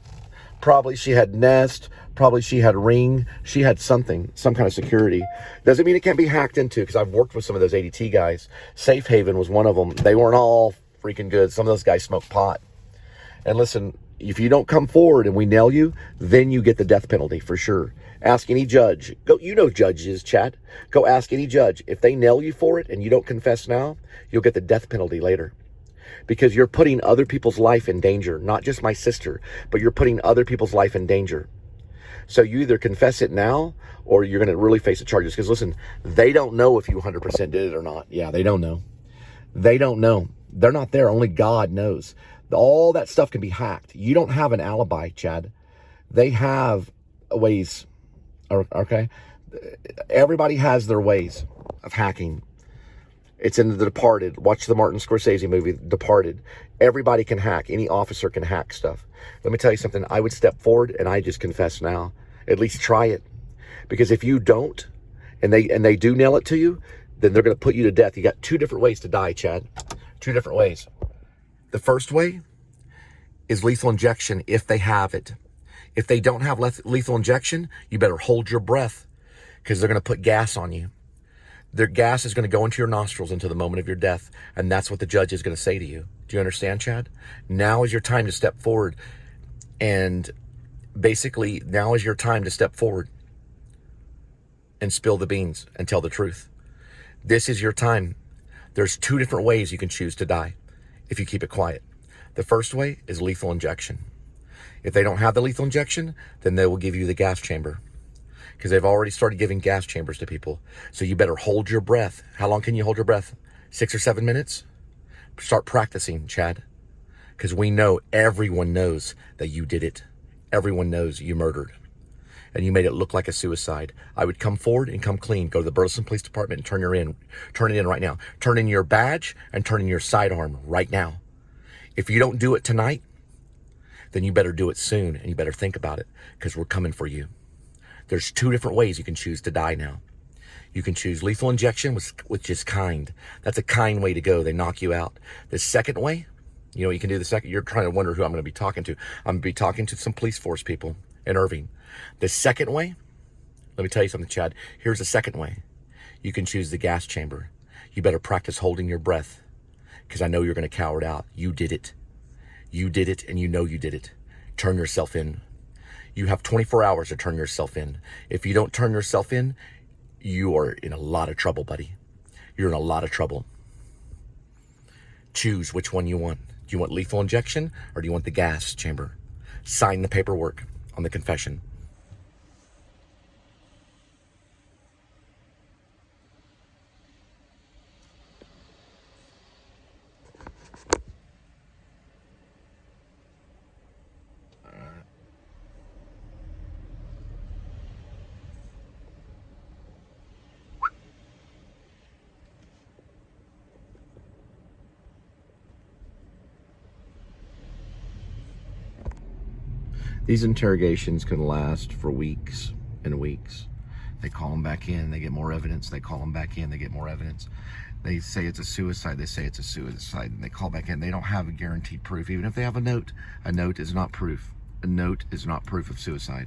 Probably she had Nest, probably she had Ring, she had something, some kind of security. Doesn't mean it can't be hacked into, because I've worked with some of those ADT guys. Safe Haven was one of them. They weren't all freaking good. Some of those guys smoked pot. And listen, if you don't come forward and we nail you, then you get the death penalty for sure. Ask any judge. Go, you know judges, Chad. Go ask any judge. If they nail you for it and you don't confess now, you'll get the death penalty later. Because you're putting other people's life in danger. Not just my sister, but you're putting other people's life in danger. So you either confess it now, or you're going to really face the charges. Because listen, they don't know if you 100% did it or not. Yeah, they don't know. They don't know. They're not there. Only God knows. All that stuff can be hacked. You don't have an alibi, Chad. They have ways. Okay? Everybody has their ways of hacking. It's in The Departed. Watch the Martin Scorsese movie, Departed. Everybody can hack. Any officer can hack stuff. Let me tell you something. I would step forward and I just confess now. At least try it. Because if you don't, and they do nail it to you, then they're going to put you to death. You got two different ways to die, Chad. Two different ways. The first way is lethal injection if they have it. If they don't have lethal injection, you better hold your breath, because they're going to put gas on you. Their gas is going to go into your nostrils until the moment of your death. And that's what the judge is going to say to you. Do you understand, Chad? Now is your time to step forward. And basically, now is your time to step forward and spill the beans and tell the truth. This is your time. There's two different ways you can choose to die if you keep it quiet. The first way is lethal injection. If they don't have the lethal injection, then they will give you the gas chamber, because they've already started giving gas chambers to people. So you better hold your breath. How long can you hold your breath? 6 or 7 minutes? Start practicing, Chad. Because we know, everyone knows that you did it. Everyone knows you murdered. And you made it look like a suicide. I would come forward and come clean. Go to the Burleson Police Department and turn it in right now. Turn in your badge and turn in your sidearm right now. If you don't do it tonight, then you better do it soon, and you better think about it, because we're coming for you. There's two different ways you can choose to die now. You can choose lethal injection, which is kind. That's a kind way to go. They knock you out. The second way, you know, you can do the second. You're trying to wonder who I'm going to be talking to. I'm going to be talking to some police force people in Irving. The second way, let me tell you something, Chad. Here's the second way. You can choose the gas chamber. You better practice holding your breath, because I know you're going to cower it out. You did it. You did it, and you know you did it. Turn yourself in. You have 24 hours to turn yourself in. If you don't turn yourself in, you are in a lot of trouble, buddy. you're in a lot of trouble. Choose which one you want. Do you want lethal injection or do you want the gas chamber? Sign the paperwork on the confession. These interrogations can last for weeks and weeks. They call them back in, they get more evidence. They call them back in, they get more evidence. They say it's a suicide, they say it's a suicide, and they call back in. They don't have a guaranteed proof. Even if they have a note is not proof. A note is not proof of suicide.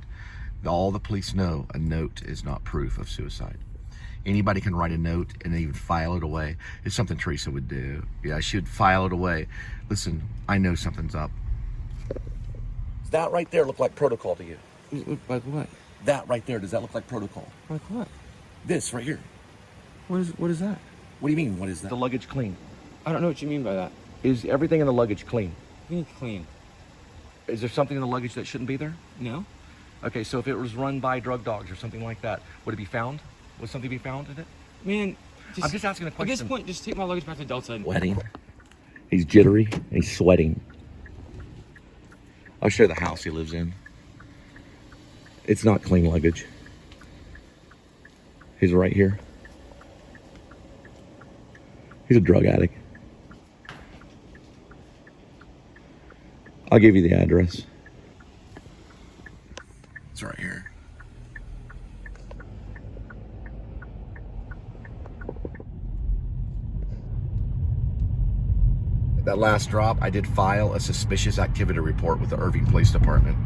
All the police know, a note is not proof of suicide. Anybody can write a note and even file it away. It's something Teresa would do. Yeah, she would file it away. Listen, I know something's up. That right there look like protocol to you?
Like what?
That right there, does that look like protocol?
Like what?
This right here.
What is that?
What do you mean, what is that? The luggage clean.
I don't know what you mean by that.
Is everything in the luggage clean?
You mean clean?
Is there something in the luggage that shouldn't be there?
No.
Okay, so if it was run by drug dogs or something like that, would it be found? Would something be found in it?
Man,
I'm just asking a question.
At this point, just take my luggage back to Delta.
Sweating. He's jittery and he's sweating. I'll show you the house he lives in. It's not clean luggage. He's right here. He's a drug addict. I'll give you the address. It's right here. That last drop, I did file a suspicious activity report with the Irving Police Department.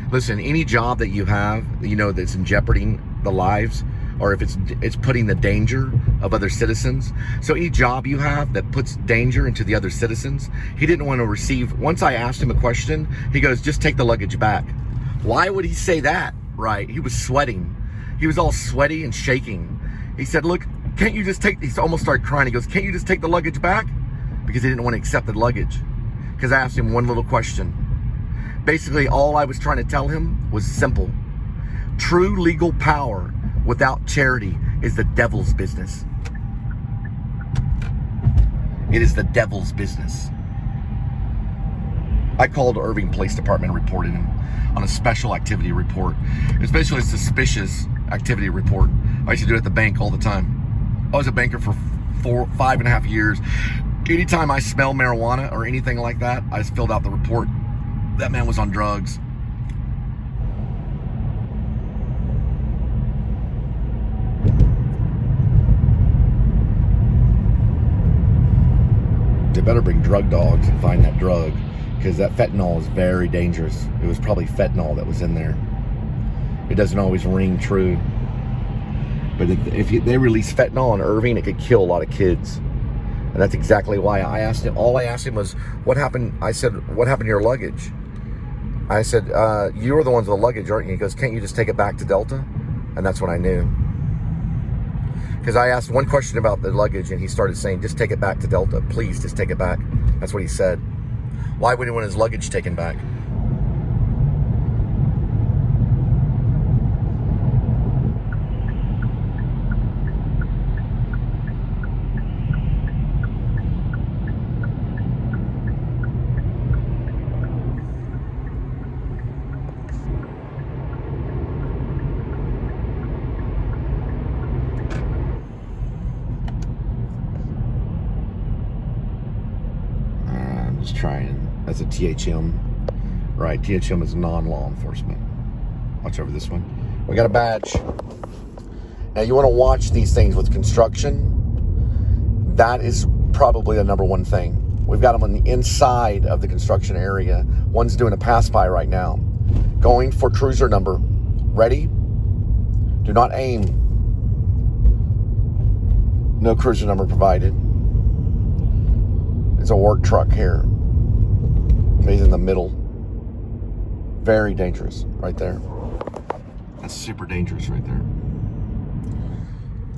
Listen, any job that you have, you know, that's in jeopardy the lives, or if it's putting the danger of other citizens. So any job you have that puts danger into the other citizens, he didn't want to receive. Once I asked him a question, he goes, just take the luggage back. Why would he say that? Right, he was sweating. He was all sweaty and shaking. He said, look, can't you just take, he almost started crying. He goes, can't you just take the luggage back? Because he didn't want to accept the luggage. Because I asked him one little question. Basically, all I was trying to tell him was simple. True legal power without charity is the devil's business. It is the devil's business. I called Irving Police Department and reported him on a special activity report. It's basically a suspicious activity report. I used to do it at the bank all the time. I was a banker for 5.5 years. Anytime I smell marijuana or anything like that, I just filled out the report. That man was on drugs. They better bring drug dogs and find that drug, because that fentanyl is very dangerous. It was probably fentanyl that was in there. It doesn't always ring true. But if they release fentanyl in Irving, it could kill a lot of kids. And that's exactly why I asked him. All I asked him was, what happened? I said, what happened to your luggage? I said, you were the ones with the luggage, aren't you? He goes, can't you just take it back to Delta? And that's when I knew. Because I asked one question about the luggage and he started saying, just take it back to Delta. Please, just take it back. That's what he said. Why would he want his luggage taken back? Trying. That's a THM. Right, THM is non-law enforcement. Watch over this one. We got a badge. Now you want to watch these things with construction. That is probably the number one thing. We've got them on the inside of the construction area. One's doing a pass-by right now. Going for cruiser number. Ready? Do not aim. No cruiser number provided. It's a work truck here. He's in the middle. Very dangerous right there. That's super dangerous right there.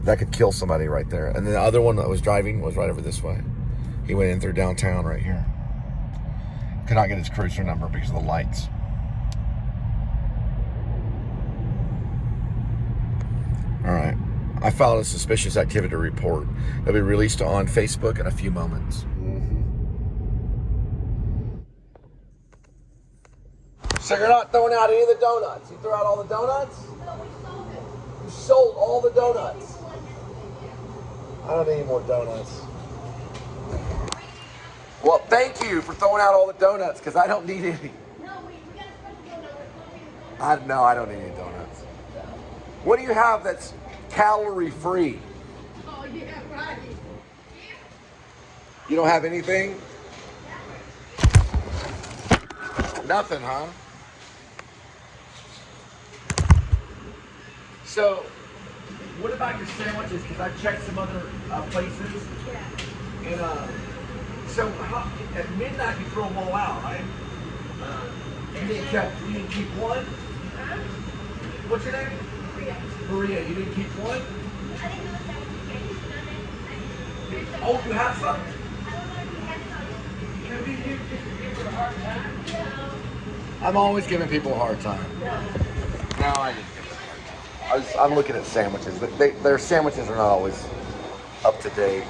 That could kill somebody right there. And then the other one that was driving was right over this way. He went in through downtown right here. Could not get his cruiser number because of the lights. All right. I filed a suspicious activity report. It'll be released on Facebook in a few moments. So you're not throwing out any of the donuts? You threw out all the donuts?
No, we sold it.
You sold all the donuts. I don't need any more donuts. Well, thank you for throwing out all the donuts, because I don't need any.
No, we got a special donut.
I don't need any donuts. What do you have that's calorie free?
Oh, yeah, right.
You don't have anything? Nothing, huh? So, what about your sandwiches? Because I checked some other places.
Yeah.
And so at midnight you throw them all out, right? You didn't keep one?
Huh?
What's your name?
Maria.
Maria. You didn't keep one?
I didn't know that was
Oh, you have some?
I don't know if you had some.
Can we give people a hard time?
No.
I'm always giving people a hard time.
No.
No, I didn't give them a hard time. I'm looking at sandwiches. Their sandwiches are not always up to date.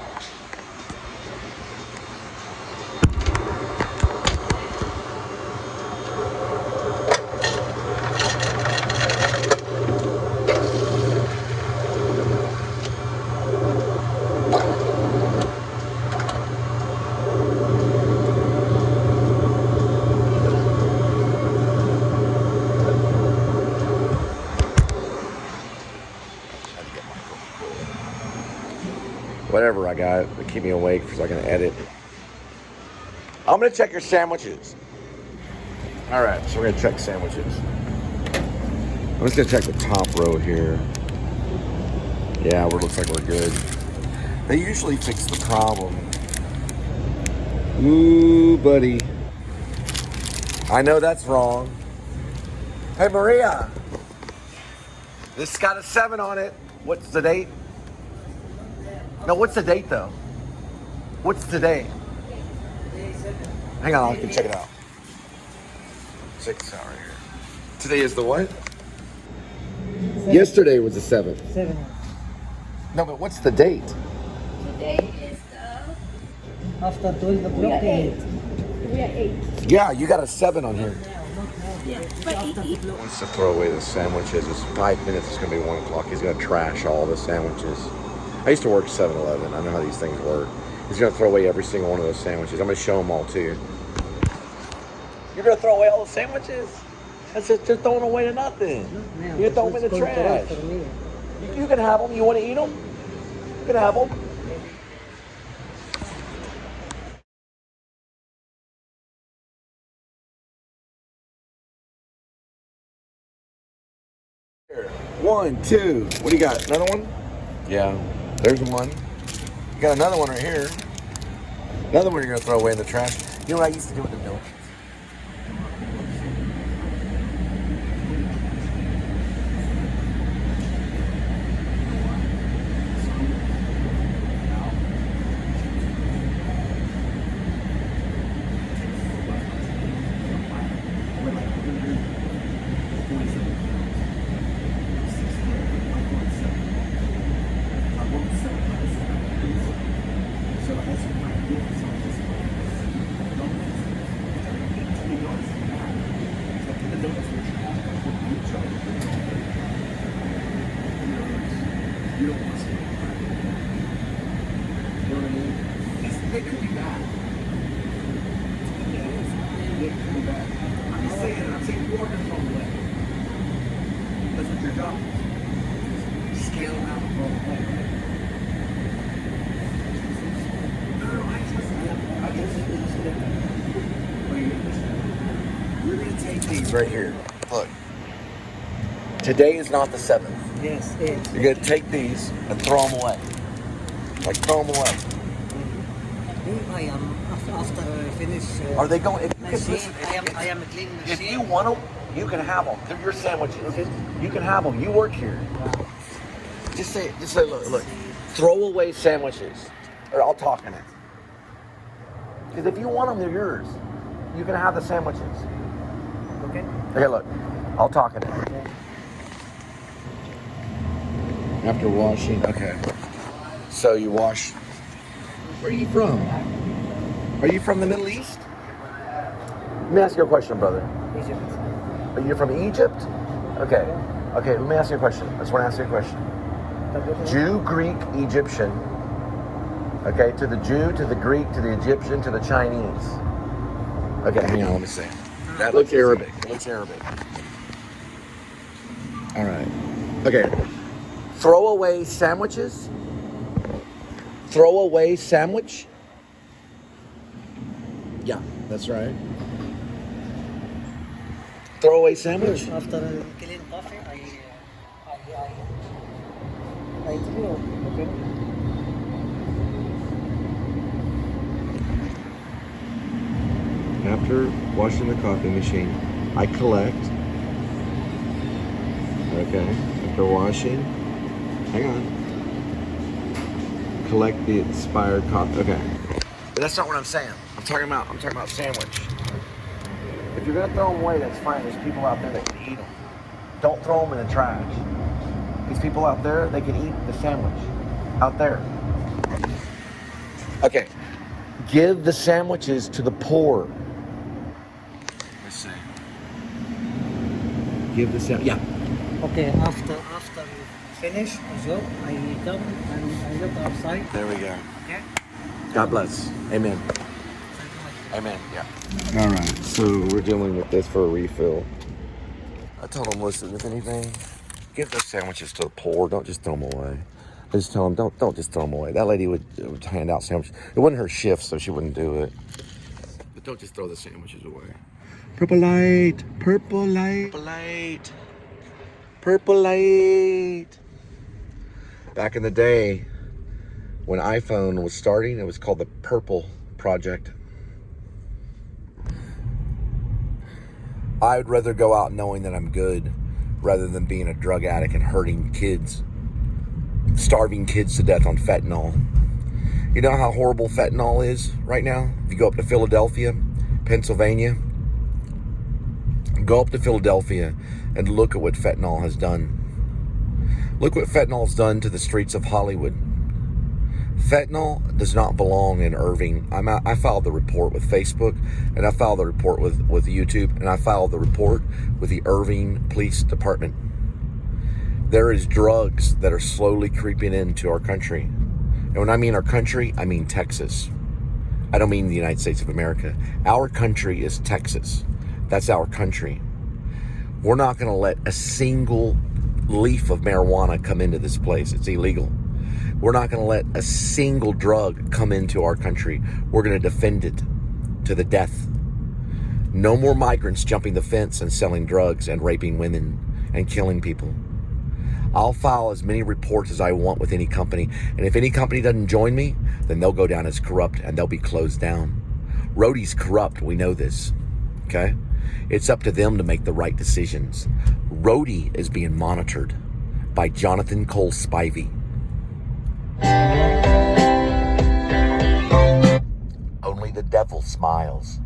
Whatever I got to keep me awake so I can edit. I'm gonna check your sandwiches. All right, so we're gonna check sandwiches. I'm just gonna check the top row here. Yeah, it looks like we're good. They usually fix the problem. Ooh, buddy. I know that's wrong. Hey, Maria. This got a 7 on it. What's the date? No, what's the date though? What's the date? Hang on, I can check it out. 6 hour here. Today is the what?
7.
Yesterday was the 7th.
7.
No, but what's the date?
Today is the...
After 12 o'clock,
We are 8.
8.
We are 8.
Yeah, you got a 7 on here.
Yeah, but
Wants to throw away the sandwiches. It's 5 minutes. It's going to be 1 o'clock. He's going to trash all the sandwiches. I used to work 7-Eleven. I know how these things work. He's going to throw away every single one of those sandwiches. I'm going to show them all to you. You're going to throw away all the sandwiches? That's just they're throwing away to nothing. You're going to throw them in the trash. You can have them. You want to eat them? You can have them. Here. 1, 2. What do you got? Another one? Yeah. There's one. You got another one right here. Another one you're going to throw away in the trash. You know what I used to do with the milk? They could be bad. They could be bad. I'm just saying you are the wrong way. That's what your job is. Scale them out the wrong way. No, I trust them. I guess we're going to take these right here. Look. Today is not the 7th.
Yes, 8.
You're going to take these and throw them away. Like, throw them away.
I am, after I finish...
Are they going...
machine, I am a clean machine.
If you want them, you can have them. They're your sandwiches. Okay. You can have them. You work here. Just say, look, throwaway sandwiches. Or I'll talk in it. Because if you want them, they're yours. You can have the sandwiches.
Okay.
Okay, look, I'll talk in it. After washing, okay. So you wash. Where are you from? Are you from the Middle East? Let me ask you a question, brother.
Egypt.
Are you from Egypt? Okay. Okay, let me ask you a question. I just want to ask you a question. Jew, Greek, Egyptian. Okay, to the Jew, to the Greek, to the Egyptian, to the Chinese. Okay, hang on, let me see. That looks Arabic. It looks Arabic. All right. Okay. Throwaway sandwiches. Throwaway sandwich. Yeah, that's right. Throwaway sandwich.
After killing coffee, I threw. Okay.
After washing the coffee machine, I collect. Okay. After washing, hang on. Collect the expired coffee. Okay. But that's not what I'm saying. I'm talking about sandwich. If you're gonna throw them away, that's fine. There's people out there that can eat them. Don't throw them in the trash. These people out there, they can eat the sandwich. Out there. Okay. Give the sandwiches to the poor. Let's see. Give the sandwich. Yeah.
Okay, after you finish the job, I come and I look outside.
There we go.
Okay?
God bless. Amen. Amen. Yeah. All right. So we're dealing with this for a refill. I told them, listen, if anything, give those sandwiches to the poor. Don't just throw them away. I just tell them, don't just throw them away. That lady would hand out sandwiches. It wasn't her shift, so she wouldn't do it. But don't just throw the sandwiches away. Purple light. Purple light. Purple light. Purple light. Back in the day, when iPhone was starting, it was called the Purple Project. I would rather go out knowing that I'm good rather than being a drug addict and hurting kids, starving kids to death on fentanyl. You know how horrible fentanyl is right now? If you go up to Philadelphia, Pennsylvania, go up to Philadelphia and look at what fentanyl has done. Look what fentanyl has done to the streets of Hollywood. Fentanyl does not belong in Irving. I filed the report with Facebook, and I filed the report with YouTube, and I filed the report with the Irving Police Department. There is drugs that are slowly creeping into our country. And when I mean our country, I mean Texas. I don't mean the United States of America. Our country is Texas. That's our country. We're not going to let a single leaf of marijuana come into this place. It's illegal. We're not going to let a single drug come into our country. We're going to defend it to the death. No more migrants jumping the fence and selling drugs and raping women and killing people. I'll file as many reports as I want with any company. And if any company doesn't join me, then they'll go down as corrupt and they'll be closed down. Rhodey's corrupt. We know this. Okay? It's up to them to make the right decisions. Rhodey is being monitored by Jonathan Cole Spivey. Only the devil smiles.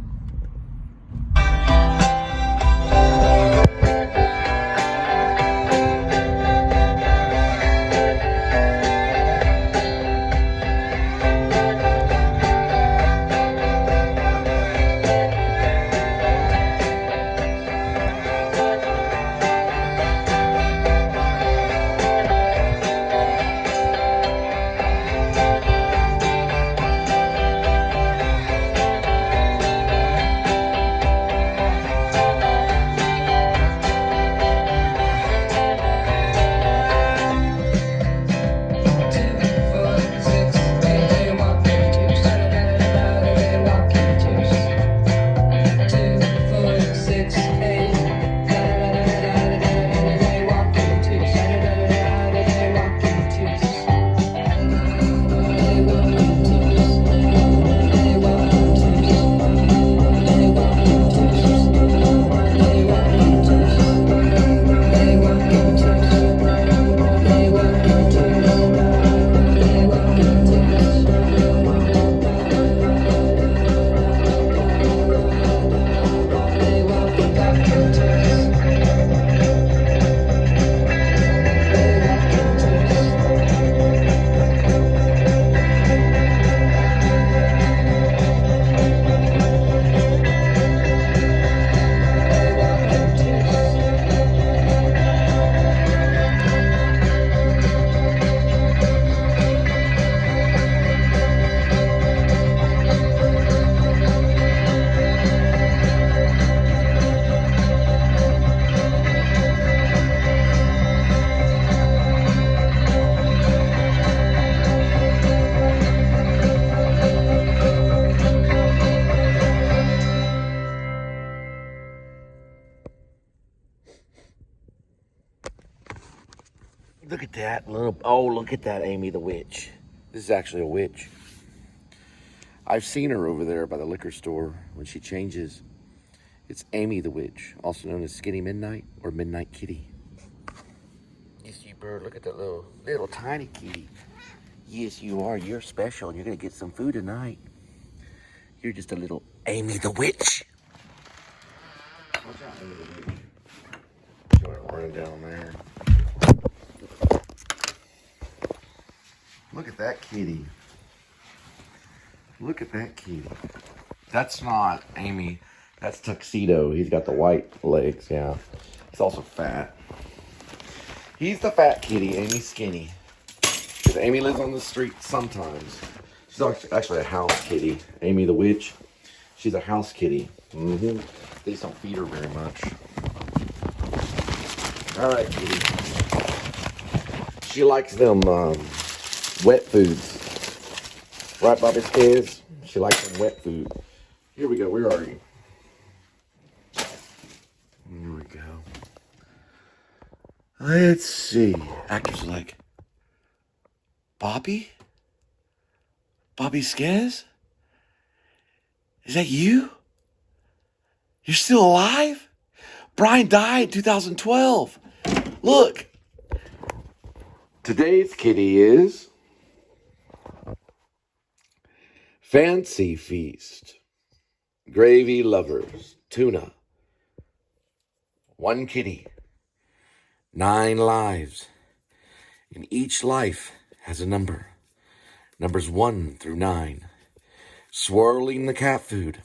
that little, oh, look at that Amy the witch. This is actually a witch. I've seen her over there by the liquor store when she changes. It's Amy the witch, also known as Skinny Midnight or Midnight Kitty. Yes, you bird, look at that little tiny kitty. Yes, you are. You're special. You're going to get some food tonight. You're just a little Amy the witch. Watch out, Amy the witch. She went running down there. Look at that kitty. Look at that kitty. That's not Amy. That's Tuxedo. He's got the white legs, yeah. He's also fat. He's the fat kitty. Amy's skinny. Because Amy lives on the street sometimes. She's actually a house kitty. Amy the witch. She's a house kitty. They just don't feed her very much. All right, kitty. She likes them wet foods. Right, Bobby Skiz? She likes them wet food. Here we go. Where are you? Here we go. Let's see. Actors are like, Bobby? Bobby Skiz? Is that you? You're still alive? Brian died in 2012. Look. Today's kitty is Fancy Feast. Gravy lovers. Tuna. One kitty. 9 lives. And each life has a number. Numbers 1 through 9. Swirling the cat food.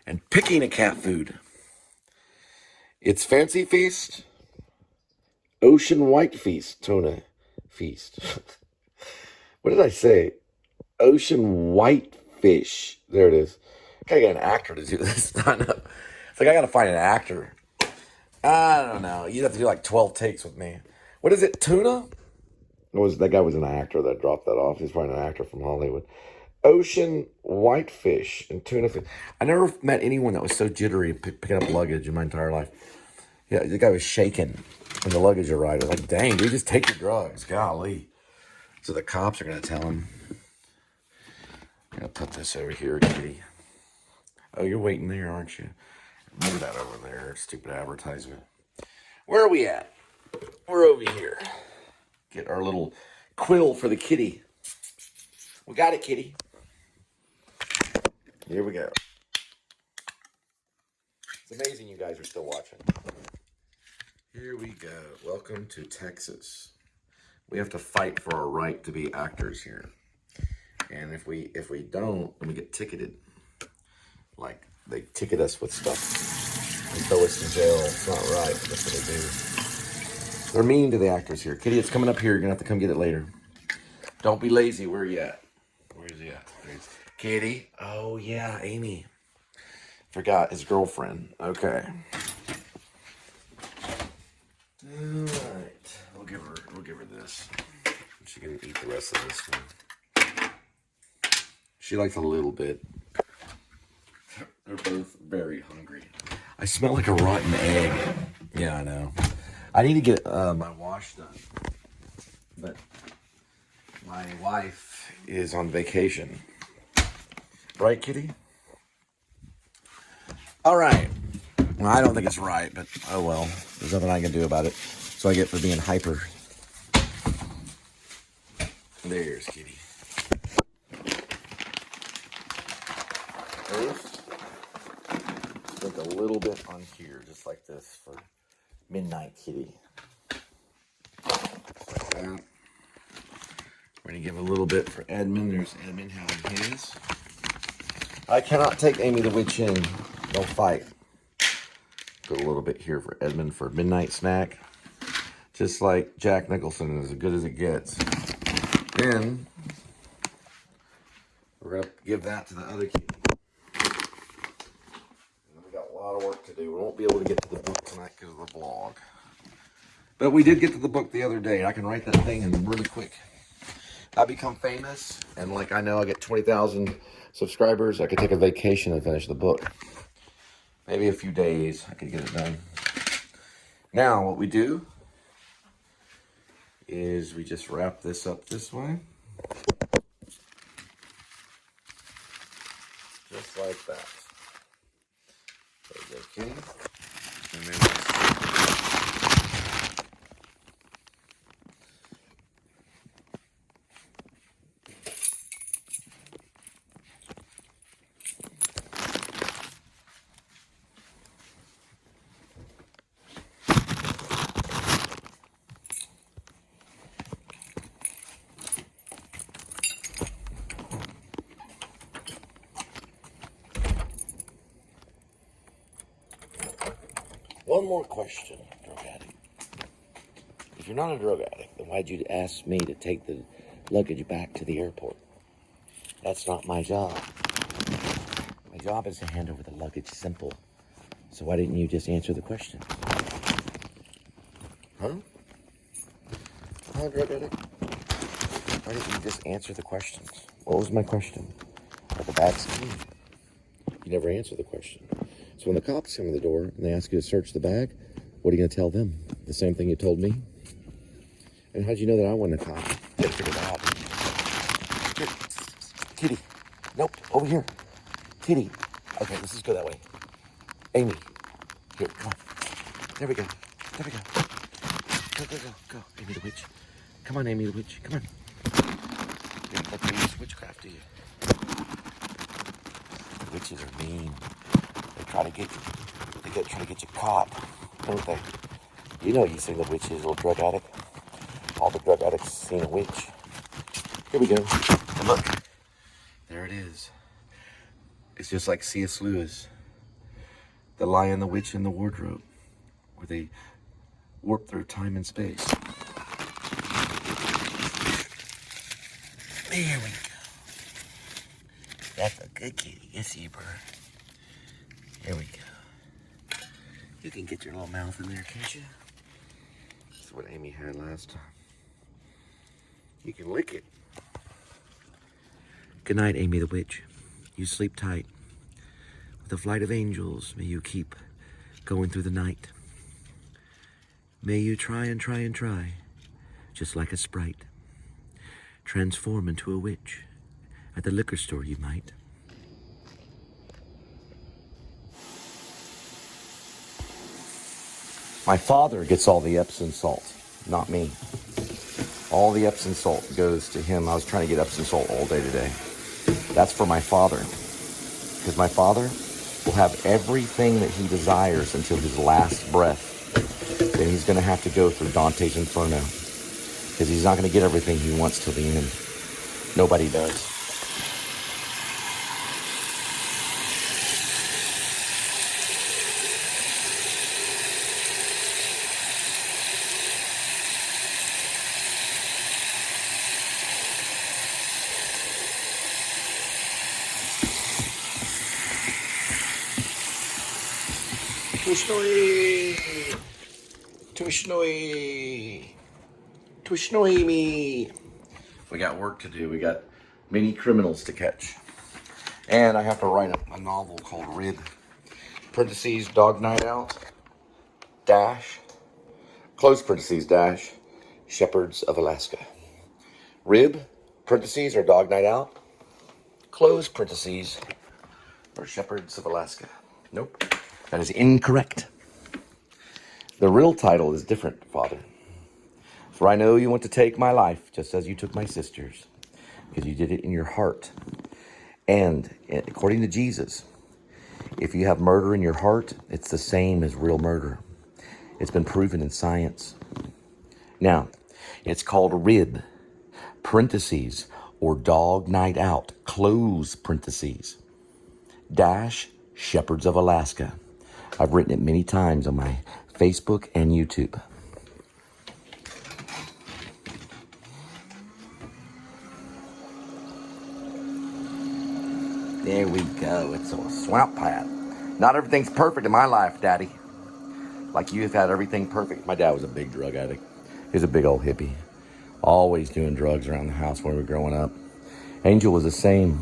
And picking a cat food. It's Fancy Feast. Ocean White Feast. Tuna Feast. What did I say? Ocean White Fish. There it is. Gotta get an actor to do this. It's like I gotta find an actor. I don't know. You'd have to do like 12 takes with me. What is it? Tuna? That guy was an actor that dropped that off. He's probably an actor from Hollywood. Ocean Whitefish and tuna fish. I never met anyone that was so jittery picking up luggage in my entire life. Yeah, the guy was shaking when the luggage arrived. I was like, dang, dude, just take your drugs. Golly. So the cops are going to tell him. I'm going to put this over here, kitty. Oh, you're waiting there, aren't you? Move that over there. Stupid advertisement. Where are we at? We're over here. Get our little quill for the kitty. We got it, kitty. Here we go. It's amazing you guys are still watching. Here we go. Welcome to Texas. We have to fight for our right to be actors here. And if we don't, then we get ticketed. Like, they ticket us with stuff and throw us in jail. It's not right. That's what they do. They're mean to the actors here. Kitty, it's coming up here. You're going to have to come get it later. Don't be lazy. Where are you at? Where is he at? Kitty? Oh, yeah, Amy. Forgot his girlfriend. Okay. All right. We'll give her this. She can eat the rest of this one. She likes a little bit. They're both very hungry. I smell like a rotten egg. Yeah, I know. I need to get my wash done. But my wife is on vacation. Right, kitty? All right. Well, I don't think it's right, but oh well. There's nothing I can do about it. So I get for being hyper. There's kitty. First, stick a little bit on here, just like this for Midnight Kitty. Just like that. We're going to give a little bit for Edmund. There's Edmund having his. I cannot take Amy the Witch in. They'll fight. Put a little bit here for Edmund for midnight snack. Just like Jack Nicholson is as good as it gets. Then we're going to give that to the other kitty. We got a lot of work to do. We won't be able to get to the book tonight because of the vlog. But we did get to the book the other day. I can write that thing in really quick. I become famous, and like I know I get 20,000 subscribers. I could take a vacation and finish the book. Maybe a few days I could get it done. Now what we do is we just wrap this up this way. Just like that. There you go, kitty. And then one more question, drug addict. If you're not a drug addict, then why'd you ask me to take the luggage back to the airport? That's not my job. My job is to hand over the luggage simple. So why didn't you just answer the question? Huh? Huh, drug addict? Why didn't you just answer the questions? What was my question? Are the bags clean? You never answer the question. So when the cops come to the door and they ask you to search the bag, what are you going to tell them? The same thing you told me? And how'd you know that I wasn't a cop? You gotta figure that out. Here. Kitty. Nope, over here. Kitty. Okay, let's just go that way. Amy. Here, come on. There we go. There we go. Go, go, go, go. Amy the witch. Come on, Amy the witch. Come on. You don't like to use witchcraft, do you? The witches are mean. They try to get you caught, don't they? You know you seen the witches, little drug addict. All the drug addicts seen a witch. Here we go. And look. There it is. It's just like C.S. Lewis. The Lion, the Witch, and the Wardrobe. Where they warp through time and space. There we go. That's a good kitty. Yes, you bird. There we go. You can get your little mouth in there, can't you? That's what Amy had last time. You can lick it. Good night, Amy the witch. You sleep tight. With a flight of angels, may you keep going through the night. May you try and try and try, just like a sprite. Transform into a witch. At the liquor store you might. My father gets all the Epsom salt, not me. All the Epsom salt goes to him. I was trying to get Epsom salt all day today. That's for my father. Because my father will have everything that he desires until his last breath. Then he's going to have to go through Dante's Inferno. Because he's not going to get everything he wants till the end. Nobody does. Tushnoi me. We got work to do. We got many criminals to catch. And I have to write a novel called Rib. Parentheses, Dog Night Out. Dash. Close parentheses, dash. Shepherds of Alaska. Rib, parentheses, or Dog Night Out. Close parentheses, or Shepherds of Alaska. Nope. That is incorrect. The real title is different, Father. For I know you want to take my life just as you took my sister's, because you did it in your heart. And according to Jesus, if you have murder in your heart, it's the same as real murder. It's been proven in science. Now, it's called Rib, parentheses, or Dog Night Out, close parentheses, dash, Shepherds of Alaska. I've written it many times on my Facebook and YouTube. There we go. It's a swamp path. Not everything's perfect in my life, Daddy. Like you've had everything perfect. My dad was a big drug addict. He was a big old hippie. Always doing drugs around the house when we were growing up. Angel was the same.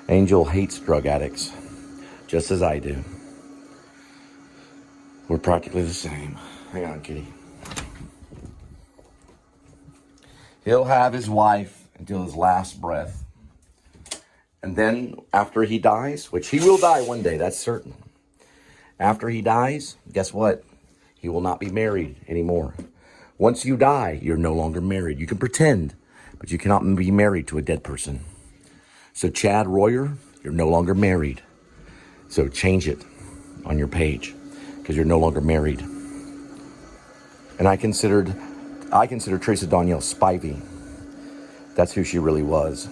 Angel hates drug addicts, just as I do. We're practically the same. Hang on, kitty. He'll have his wife until his last breath. And then after he dies, which he will die one day, that's certain. After he dies, guess what? He will not be married anymore. Once you die, you're no longer married. You can pretend, but you cannot be married to a dead person. So Chad Royer, you're no longer married. So change it on your page because you're no longer married. And I consider Teresa Danielle Spivey. That's who she really was.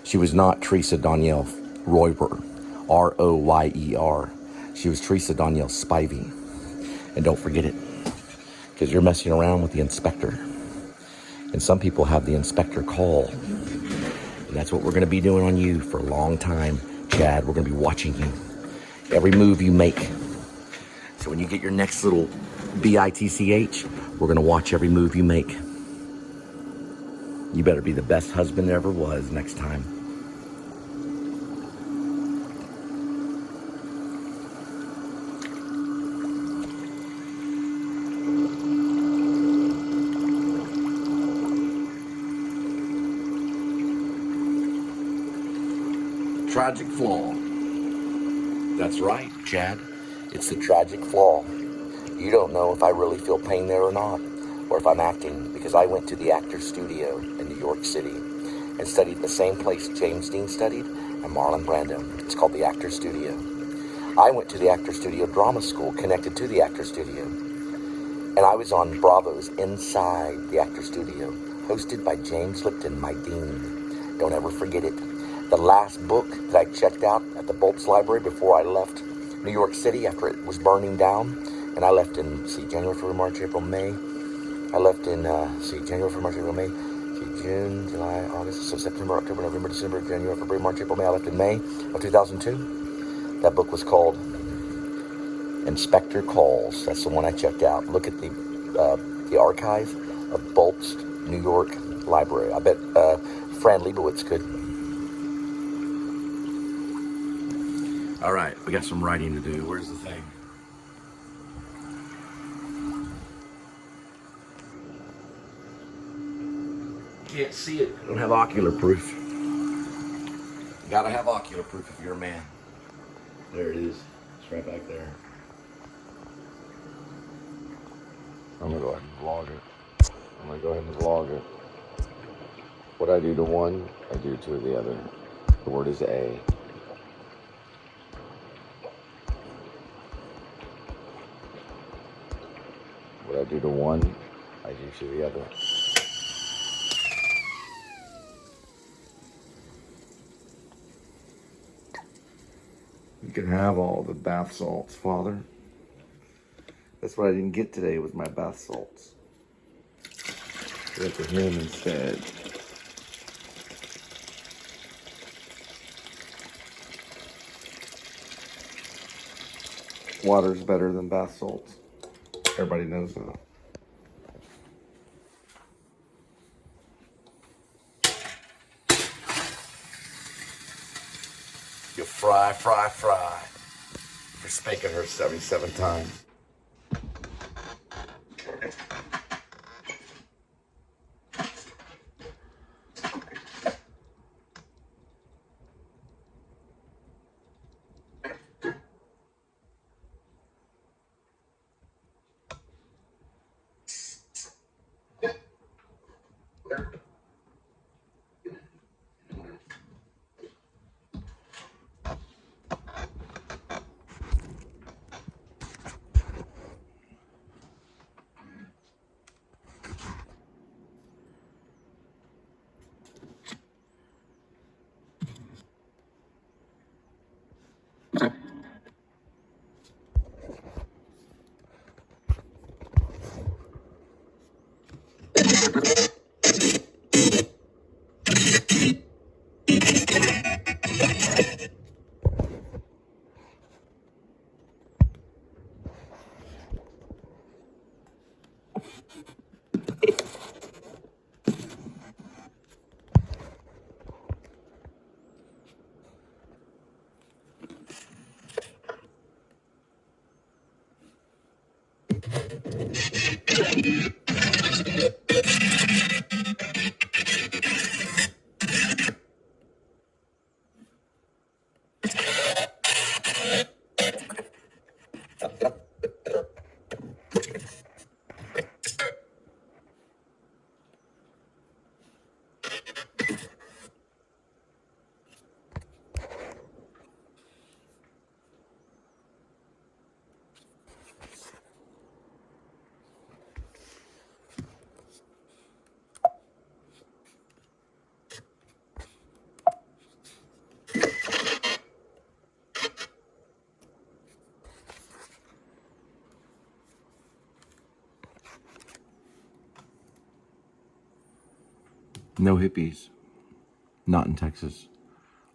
She was not Teresa Danielle Royer, R-O-Y-E-R. She was Teresa Danielle Spivey. And don't forget it, because you're messing around with the inspector. And some people have the inspector call. And that's what we're going to be doing on you for a long time, Chad. We're going to be watching you. Every move you make. So when you get your next little BITCH, we're going to watch every move you make. You better be the best husband there ever was next time. Tragic flaw. That's right, Chad. It's the tragic flaw. You don't know if I really feel pain there or not, or if I'm acting, because I went to the Actors Studio in New York City and studied the same place James Dean studied and Marlon Brando. It's called the Actors Studio. I went to the Actors Studio Drama School connected to the Actors Studio. And I was on Bravo's Inside the Actors Studio, hosted by James Lipton, my dean. Don't ever forget it. The last book that I checked out at the Bolts Library before I left New York City after it was burning down. And I left in, January, February, March, April, May. I left in, January, February, March, April, May. June, July, August, so September, October, November, December, January, February, March, April, May. I left in May of 2002. That book was called Inspector Calls. That's the one I checked out. Look at the archive of Bolts, New York Library. I bet Fran Lebowitz could. All right, we got some writing to do. Where's the thing? Can't see it. I don't have ocular proof. You gotta have ocular proof if you're a man. There it is. It's right back there. I'm gonna go ahead and vlog it. What I do to one, I do to the other. The word is A. What I do to one, I do to the other. You can have all the bath salts, Father. That's what I didn't get today, was my bath salts. Give it to him instead. Water's better than bath salts. Everybody knows that. You fry. For spanking her 77 times. No hippies. Not in Texas.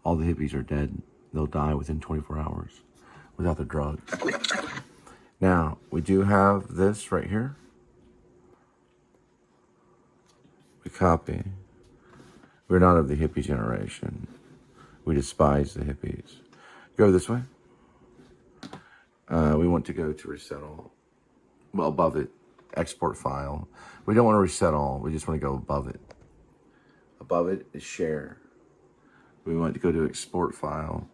All the hippies are dead. They'll die within 24 hours without the drugs. Now, we do have this right here. We copy. We're not of the hippie generation. We despise the hippies. Go this way. We want to go to reset all. Well, above it, export file. We don't want to reset all. We just want to go above it. Above it is share. We want to go to export file.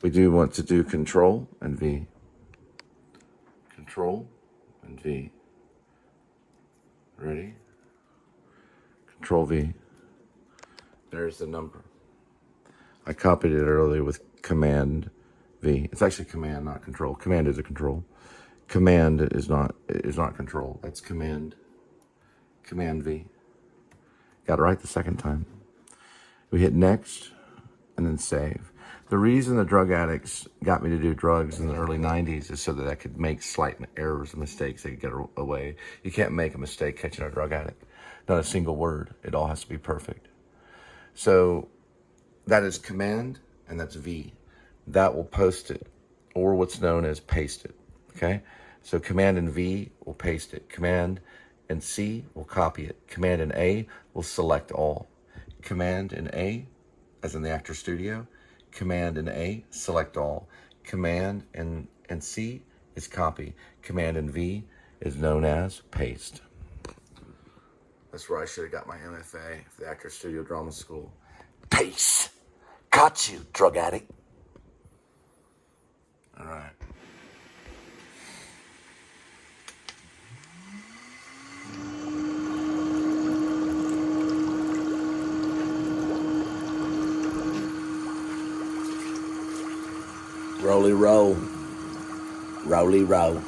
We do want to do Control and V. Control and V. Ready? Control V. There's the number. I copied it earlier with Command V. It's actually Command, not Control. Command is a control. Command is not Control. That's Command. Command V. Got it right the second time. We hit Next and then Save. The reason the drug addicts got me to do drugs in the early 90s is so that I could make slight errors and mistakes. They could get away. You can't make a mistake catching a drug addict. Not a single word. It all has to be perfect. So that is Command and that's V. That will post it, or what's known as paste it. Okay? So Command and V will paste it. Command and C will copy it. Command and A will select all. Command and A, as in the Actor Studio, Command and A, select all. Command and C is copy. Command and V is known as paste. That's where I should have got my MFA for the Actor Studio Drama School. Paste. Got you, drug addict. All right. Rolly roll. Rolly roll.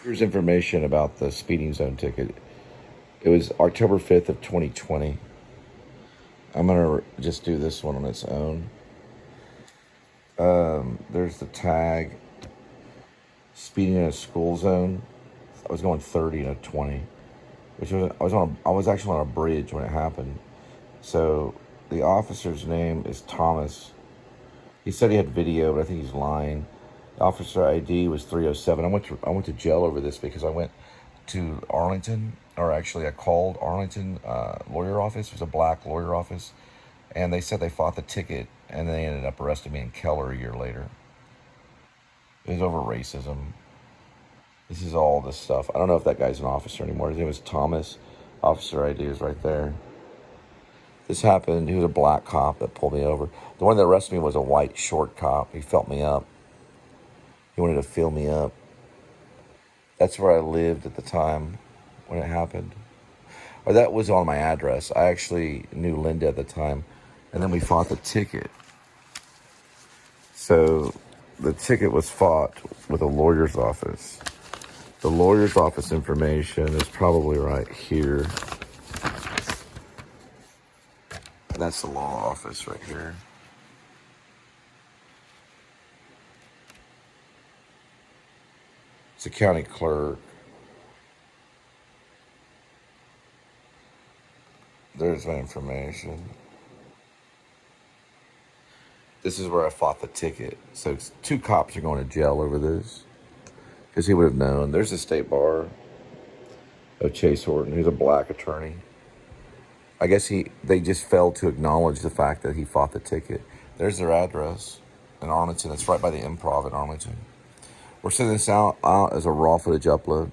Here's information about the speeding zone ticket. It was October 5th of 2020. I'm going to just do this one on its own. There's the tag. Speeding in a school zone. I was going 30 and a 20. I was actually on a bridge when it happened. So the officer's name is Thomas. He said he had video, but I think he's lying. The officer ID was 307. I went to jail over this because I went to Arlington, or actually I called Arlington lawyer office. It was a black lawyer office, and they said they fought the ticket, and they ended up arresting me in Keller a year later. It was over racism. This is all this stuff. I don't know if that guy's an officer anymore. His name was Thomas. Officer ID is right there. This happened. He was a black cop that pulled me over. The one that arrested me was a white short cop. He felt me up. He wanted to fill me up. That's where I lived at the time when it happened. Or that was on my address. I actually knew Linda at the time. And then we fought the ticket. So the ticket was fought with a lawyer's office. The lawyer's office information is probably right here. That's the law office right here. It's a county clerk. There's my information. This is where I fought the ticket. So 2 cops are going to jail over this. because he would have known. There's the state bar of Chase Horton, who's a black attorney. I guess they just failed to acknowledge the fact that he fought the ticket. There's their address in Arlington. It's right by the Improv in Arlington. We're sending this out as a raw footage upload.